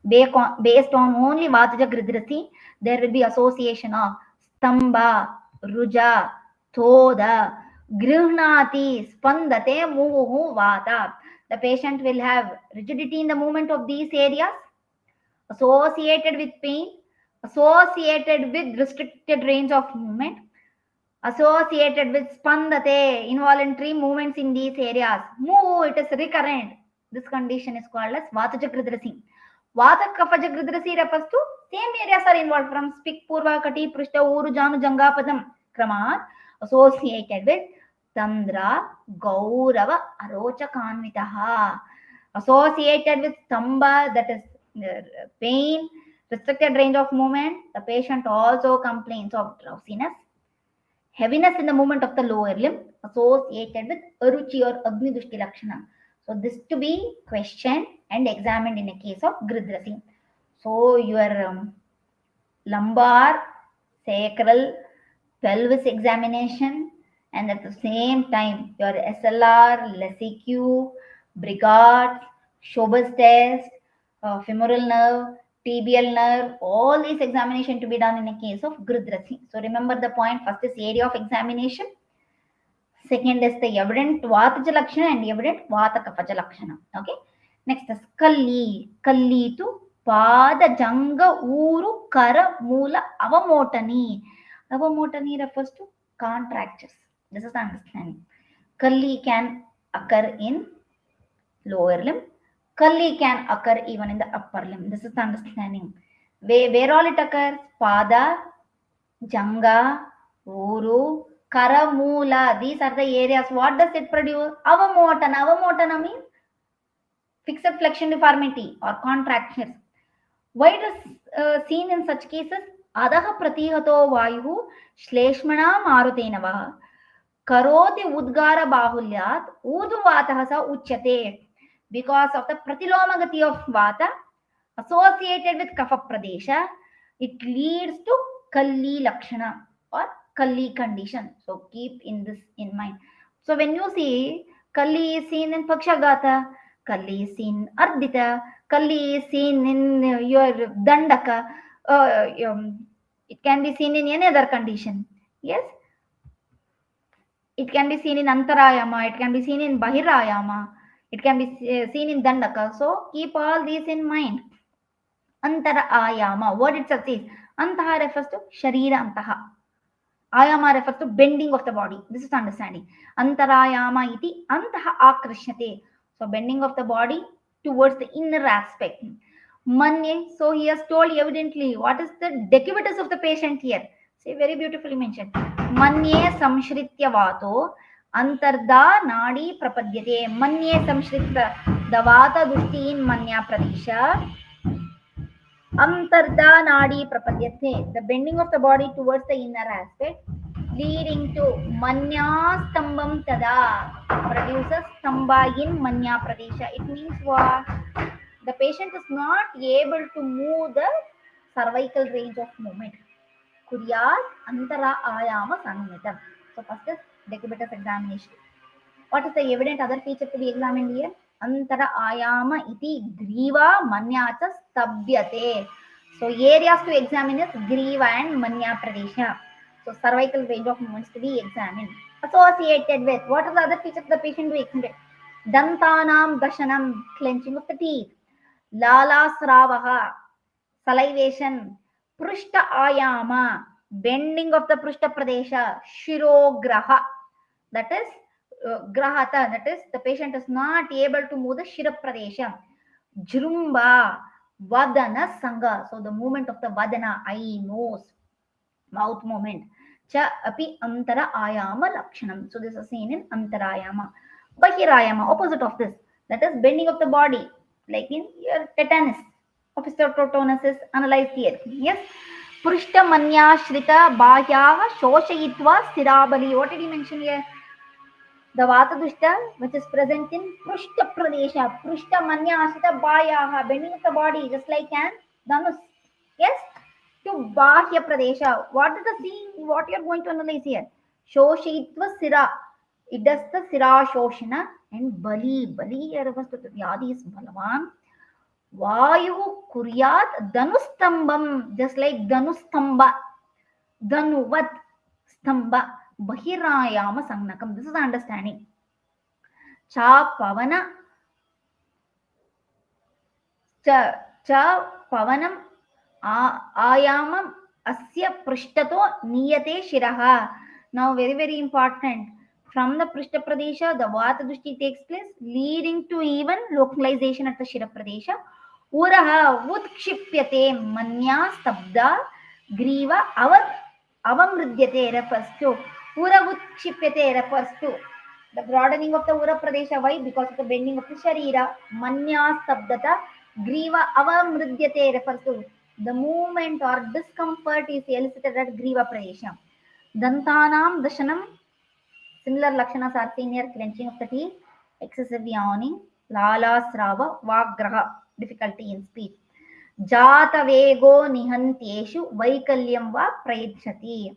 Based on only Vataja Gridhrasi, there will be association of Stamba, Ruja, Thoda, Grihnati, Spandate, Muhu, Vata. The patient will have rigidity in the movement of these areas associated with pain, associated with restricted range of movement, associated with spandate, involuntary movements in these areas. Move, it is recurrent. This condition is called as Vataja Gridhrasi. Vatakafaja Gridhrasi refers to same areas are involved from Spik Purva Kati Prishta Uru Janu Jangapadam Kramat, associated with Tandra Gaurava Arocha Kanvitaha, associated with Stamba, that is pain, restricted range of movement. The patient also complains of drowsiness, heaviness in the movement of the lower limb associated with aruchi or agni dushti lakshana. So this to be questioned and examined in a case of Gridhrasi. So your lumbar, sacral, pelvis examination, and at the same time your SLR, LSEQ, Brigard, Schober's test, femoral nerve, tibial nerve, all these examination to be done in a case of Gridhrasi. So remember the point, first is area of examination, second is the evident Vataja Lakshana and evident Vata Kapaja Lakshana. Okay. Next is Khalli. Khalli to Pada Janga Uru Kara Mula Avamotani. Avamotani refers to contractures. This is the understanding. Khalli can occur in lower limb. Khalli can occur even in the upper limb. This is the understanding. Where all it occurs? Pada, Janga, Uru, Karamula. These are the areas. What does it produce? Avamotana. Avamotana means fixed flexion deformity or contractions. Why it is seen in such cases? Adaha pratihato vayu shleshmana marutenava karoti udgara bahulyat udvatah sa uchyate. Because of the pratilomagati of vata associated with kapha pradesha, it leads to Khalli Lakshana or Khalli condition. So keep in this in mind. So when you see Khalli is seen in Pakshaghata, Khalli is seen in Ardita, Khalli is seen in your Dandaka, it can be seen in any other condition. Yes, it can be seen in Antarayama, it can be seen in Bahirayama, it can be seen in Dandaka. So keep all these in mind. Antarayama, what it says, Antaha refers to Sharira Antaha. Ayama refers to bending of the body. This is understanding. Antarayama iti Antaha akrishyate. So bending of the body towards the inner aspect. Manye, so he has told evidently what is the decubitus of the patient here. See, very beautifully mentioned. Manye samshritya vato antarda nadi prapadyate. Manye samshritya the vata dushti in manya pradesha. Antarda nadi prapadyate, the bending of the body towards the inner aspect, leading to Manyastambham tada, produces stamba in Manya Pradesha. It means what? The patient is not able to move the cervical range of movement. Kuryat Antara Ayama Sanmitam. So first is decubitus examination. What is the evident other feature to be examined here? Antara ayama iti griva manyacha stabhyate. So areas to examine is griva and manya pradesha. So cervical range of movements to be examined. Associated with what are the other features of the patient to examine? Dantanam dashanam, clenching of the teeth. Lala sravaha, salivation. Prushta ayama, bending of the prushta pradesha. Shirograha, that is grahata, that is the patient is not able to move the shira pradesha. Jrumba, vadana sanga, so the movement of the vadana, eye, nose, mouth movement. Cha api antara ayama lakshanam. So this is seen in antarayama. Bahirayama, opposite of this, that is bending of the body, like in your tetanus, osteototosis is analyzed here. Yes. Prushta manya shrita bahyaha shoshayitva sirabali. What did he mention here? The Vata Dushta, which is present in Prushta Pradesha, Prushta Manya Asita Bayaha, bending of the body, just like an Dhanus. Yes? To Bahya Pradesha. What is the scene? What you are going to analyze here? Shoshitva Sira. It does the Sira Shoshana and Bali. Bali here refers to the Vyadhi is Balavan. Vayu Kuryat Dhanustambham, just like Dhanustambha. Dhanuvat Stamba. Bahirayama Sangnakam. This is the understanding. Cha Pavana Cha Pavanam Ayamam Asya Prishtato Niyate Shiraha. Now very very important. From the Prishta Pradesha, the Vata Dushti takes place, leading to even localization at the Shira Pradesha. Uraha Vudkshipyate Manya Stabda Griva Avamridyate refers to. Uravutshipyate refers to the broadening of the Ura Pradesha. Why? Because of the bending of the Sharira. Manya Stabdata Griva Avamridyate refers to the movement or discomfort is elicited at Griva Pradesha. Dantanam Dashanam, similar Lakshanas are seen here: clenching of the teeth, excessive yawning, Lala Srava, Vagraha, difficulty in speech. Jatavego nihantyeshu vaikalyam va prayachati.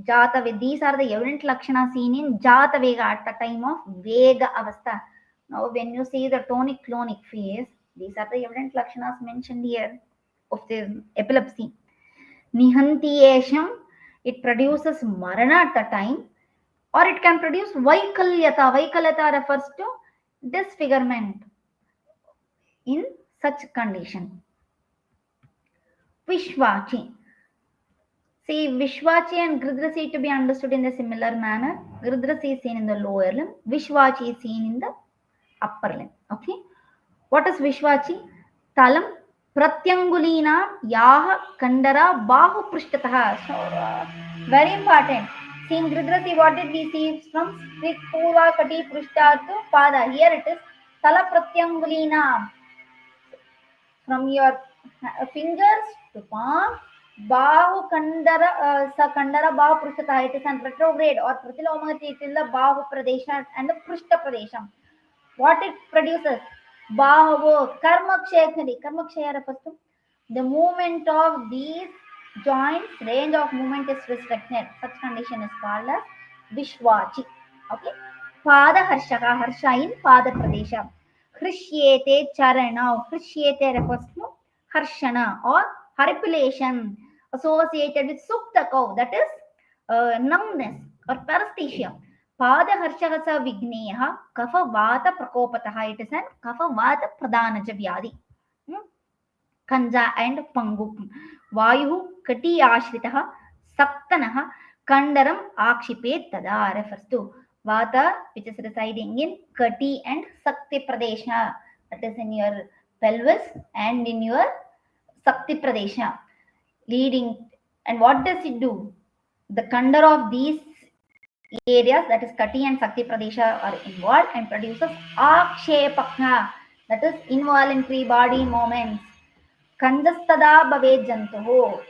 Jatavega, these are the evident lakshana seen in Jatavega at the time of Vega Avastha. Now, when you see the tonic clonic phase, these are the evident lakshanas mentioned here of the epilepsy. Nihantyesham, it produces marana at the time, or it can produce Vaikalyata. Vaikalyata refers to disfigurement in such condition. Vishvachi. See, Vishvachi and Gridhrasi to be understood in a similar manner. Gridhrasi is seen in the lower limb, Vishvachi is seen in the upper limb. Okay. What is Vishvachi? Talam Pratyangulina Yaha Kandara Bahu Prishtataha. So, very important. See, in Gridhrasi, what did we see? From Strik Purva Kati Prishta to Pada. Here it is Tala Pratyangulina. From your fingers to palm, Bahu Kandara Kandara Bahu Prishtata. It is an retrograde or Pratilomagati. It is the Bahu Pradesha and the Prishta Pradesha. What it produces? Bahu Karmakshaya. Karmakshaya refers to the movement of these joints, range of movement is restricted. Such condition is called as Vishvachi. Okay. Pada Harshaka, Harsha in Pada Pradesha. Hrishyete Charana. Hrishyete refers to Harshana or haripulation associated with Suptakau, that is numbness or paresthesia. Pada Harshaka Vigneha Kafa Vata Prakopataha. It is an Kafa Vata Pradanaja Vyadhi. Kanja and Pangu. Vayu Kati Ashritaha Saktanaha Kandaram Akshipet Tada refers to Vata, which is residing in Kati and Sakti Pradesha, that is in your pelvis and in your Sakti Pradesha, leading. And what does it do? The Kandar of these areas, that is Kati and Sakti Pradesha, are involved and produces Akshepakna, that is involuntary body movements. Kanjastada Bave Jantuho.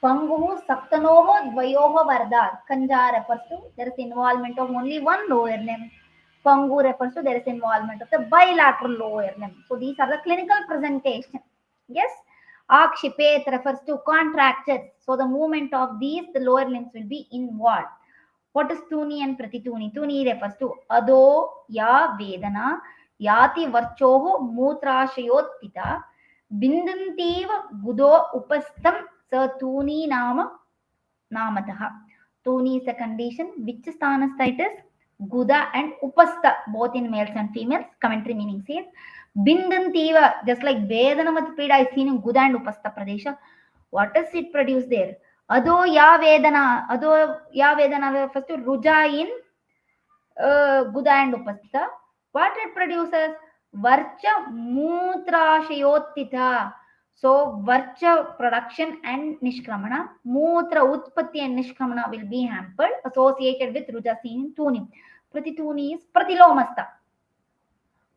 Panguhu Saktanoho Dvayoho Varda. Kanja refers to there is involvement of only one lower limb. Pangu refers to there is involvement of the bilateral lower limb. So these are the clinical presentation. Yes. Akshipet refers to contracted. So the movement of these, the lower limbs will be involved. What is Tuni and Pratituni? Tuni refers to Ado Ya Vedana Yati Varchoho Mutrashayotpita Bindantiv Gudo Upastam Sa Tuni Nama Namataha. Tuni is a condition which stanastitis, Guda and Upasta, both in males and females. Commentary meaning says Bindantiva, just like Vedanamat Pida is seen in Guda and Upasta Pradesha. What does it produce there? Ado Ya Vedana refers to Ruja in Guda and Upasta. What it produces? Varcha Mutrashayotita. So Varcha production and Nishkramana, Mutra Utpatti and Nishkramana will be hampered, associated with Ruja seen in Tuni. Pratituni is Pratilomasta.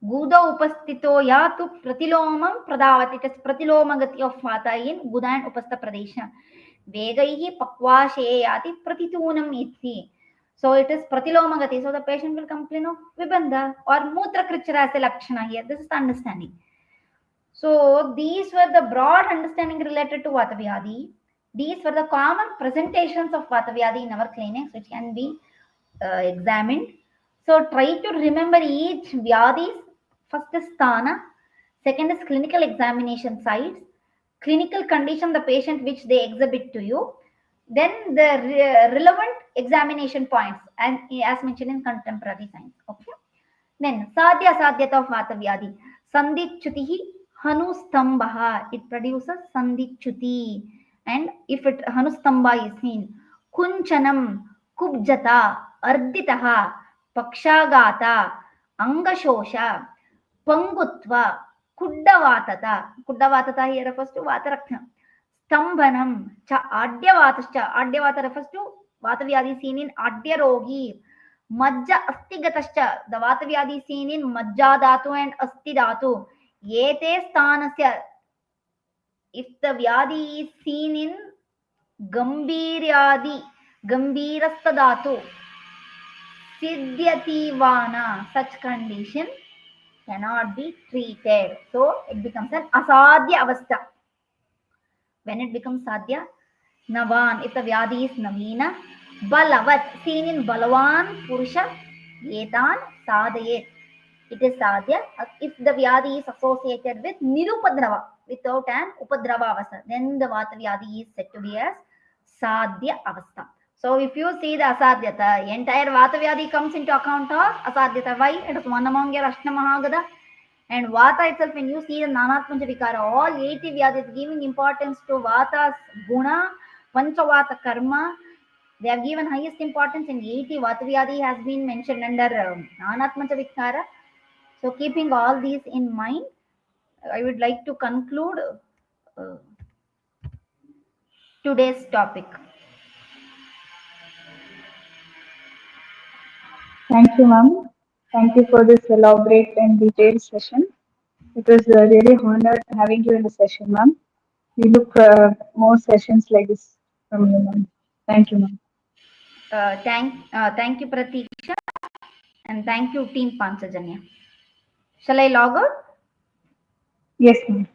Guda Upastito Yatu Pratilomam Pradavati. It is Pratilomagati of Vata in Guda and Upasta Pradesha. Vegaihi Pakvasheyati Pratitunam Iti. So it is Pratilomagati. So the patient will complain of Vibandha or Mutra Krichara as a Lakshana here. This is the understanding. So these were the broad understanding related to Vata Vyadhi. These were the common presentations of Vata Vyadhi in our clinics, which can be examined. So try to remember each Vyadhi's first is Sthana, second is clinical examination sites, clinical condition, the patient which they exhibit to you, then the relevant examination points, and as mentioned in contemporary science. Okay. Then Sadhya Sadhyata of Vata Vyadhi. Sandhichutihi Hanustambha. It produces Sandhichuti. And if it Hanustambha is seen, Kunchanam, Kubjata, Arditaha, Pakshaghata, Angashosha, Pangutva, Kuddavatata. Kuddavatata here refers to Vatarakna. Stambhanam, Cha Adhyavatascha. Adhyavata refers to Vata Vyadhi seen in Adhyarogi. Majja Astigatascha. The Vata Vyadhi seen in Majja Dhatu and Asti Dhatu. Yete Sthanasya. If the Vyadhi is seen in Gambiryadi, Gambirastha Dhatu, Siddhyati Vana, such condition cannot be treated. So it becomes an Asadhya Avastha. When it becomes sadhya, navan, if the vyadhi is navina, balavat, seen in balavan purusha, etan sadhayet. It is sadhya. If the vyadhi is associated with nirupadrava, without an upadrava avastha, then the vata vyadhi is said to be as sadhya avastha. So if you see the asadhyata, entire vata vyadhi comes into account of asadhyata. Why? It is one among your Ashna Mahagada. And Vata itself, when you see the Nanatmanja Vikara, all 80 Vyadhis giving importance to Vata's Guna, Panchavata Karma, they have given highest importance in 80. Vata Vyadhi has been mentioned under Nanatmanja Vikara. So keeping all these in mind, I would like to conclude uh, today's topic. Thank you, ma'am. Thank you for this elaborate and detailed session. It was really honored having you in the session, ma'am. We look for more sessions like this from you, ma'am. Thank you, ma'am. Thank you, Pratiksha, and thank you, Team Panchajanya. Shall I log out? Yes, ma'am.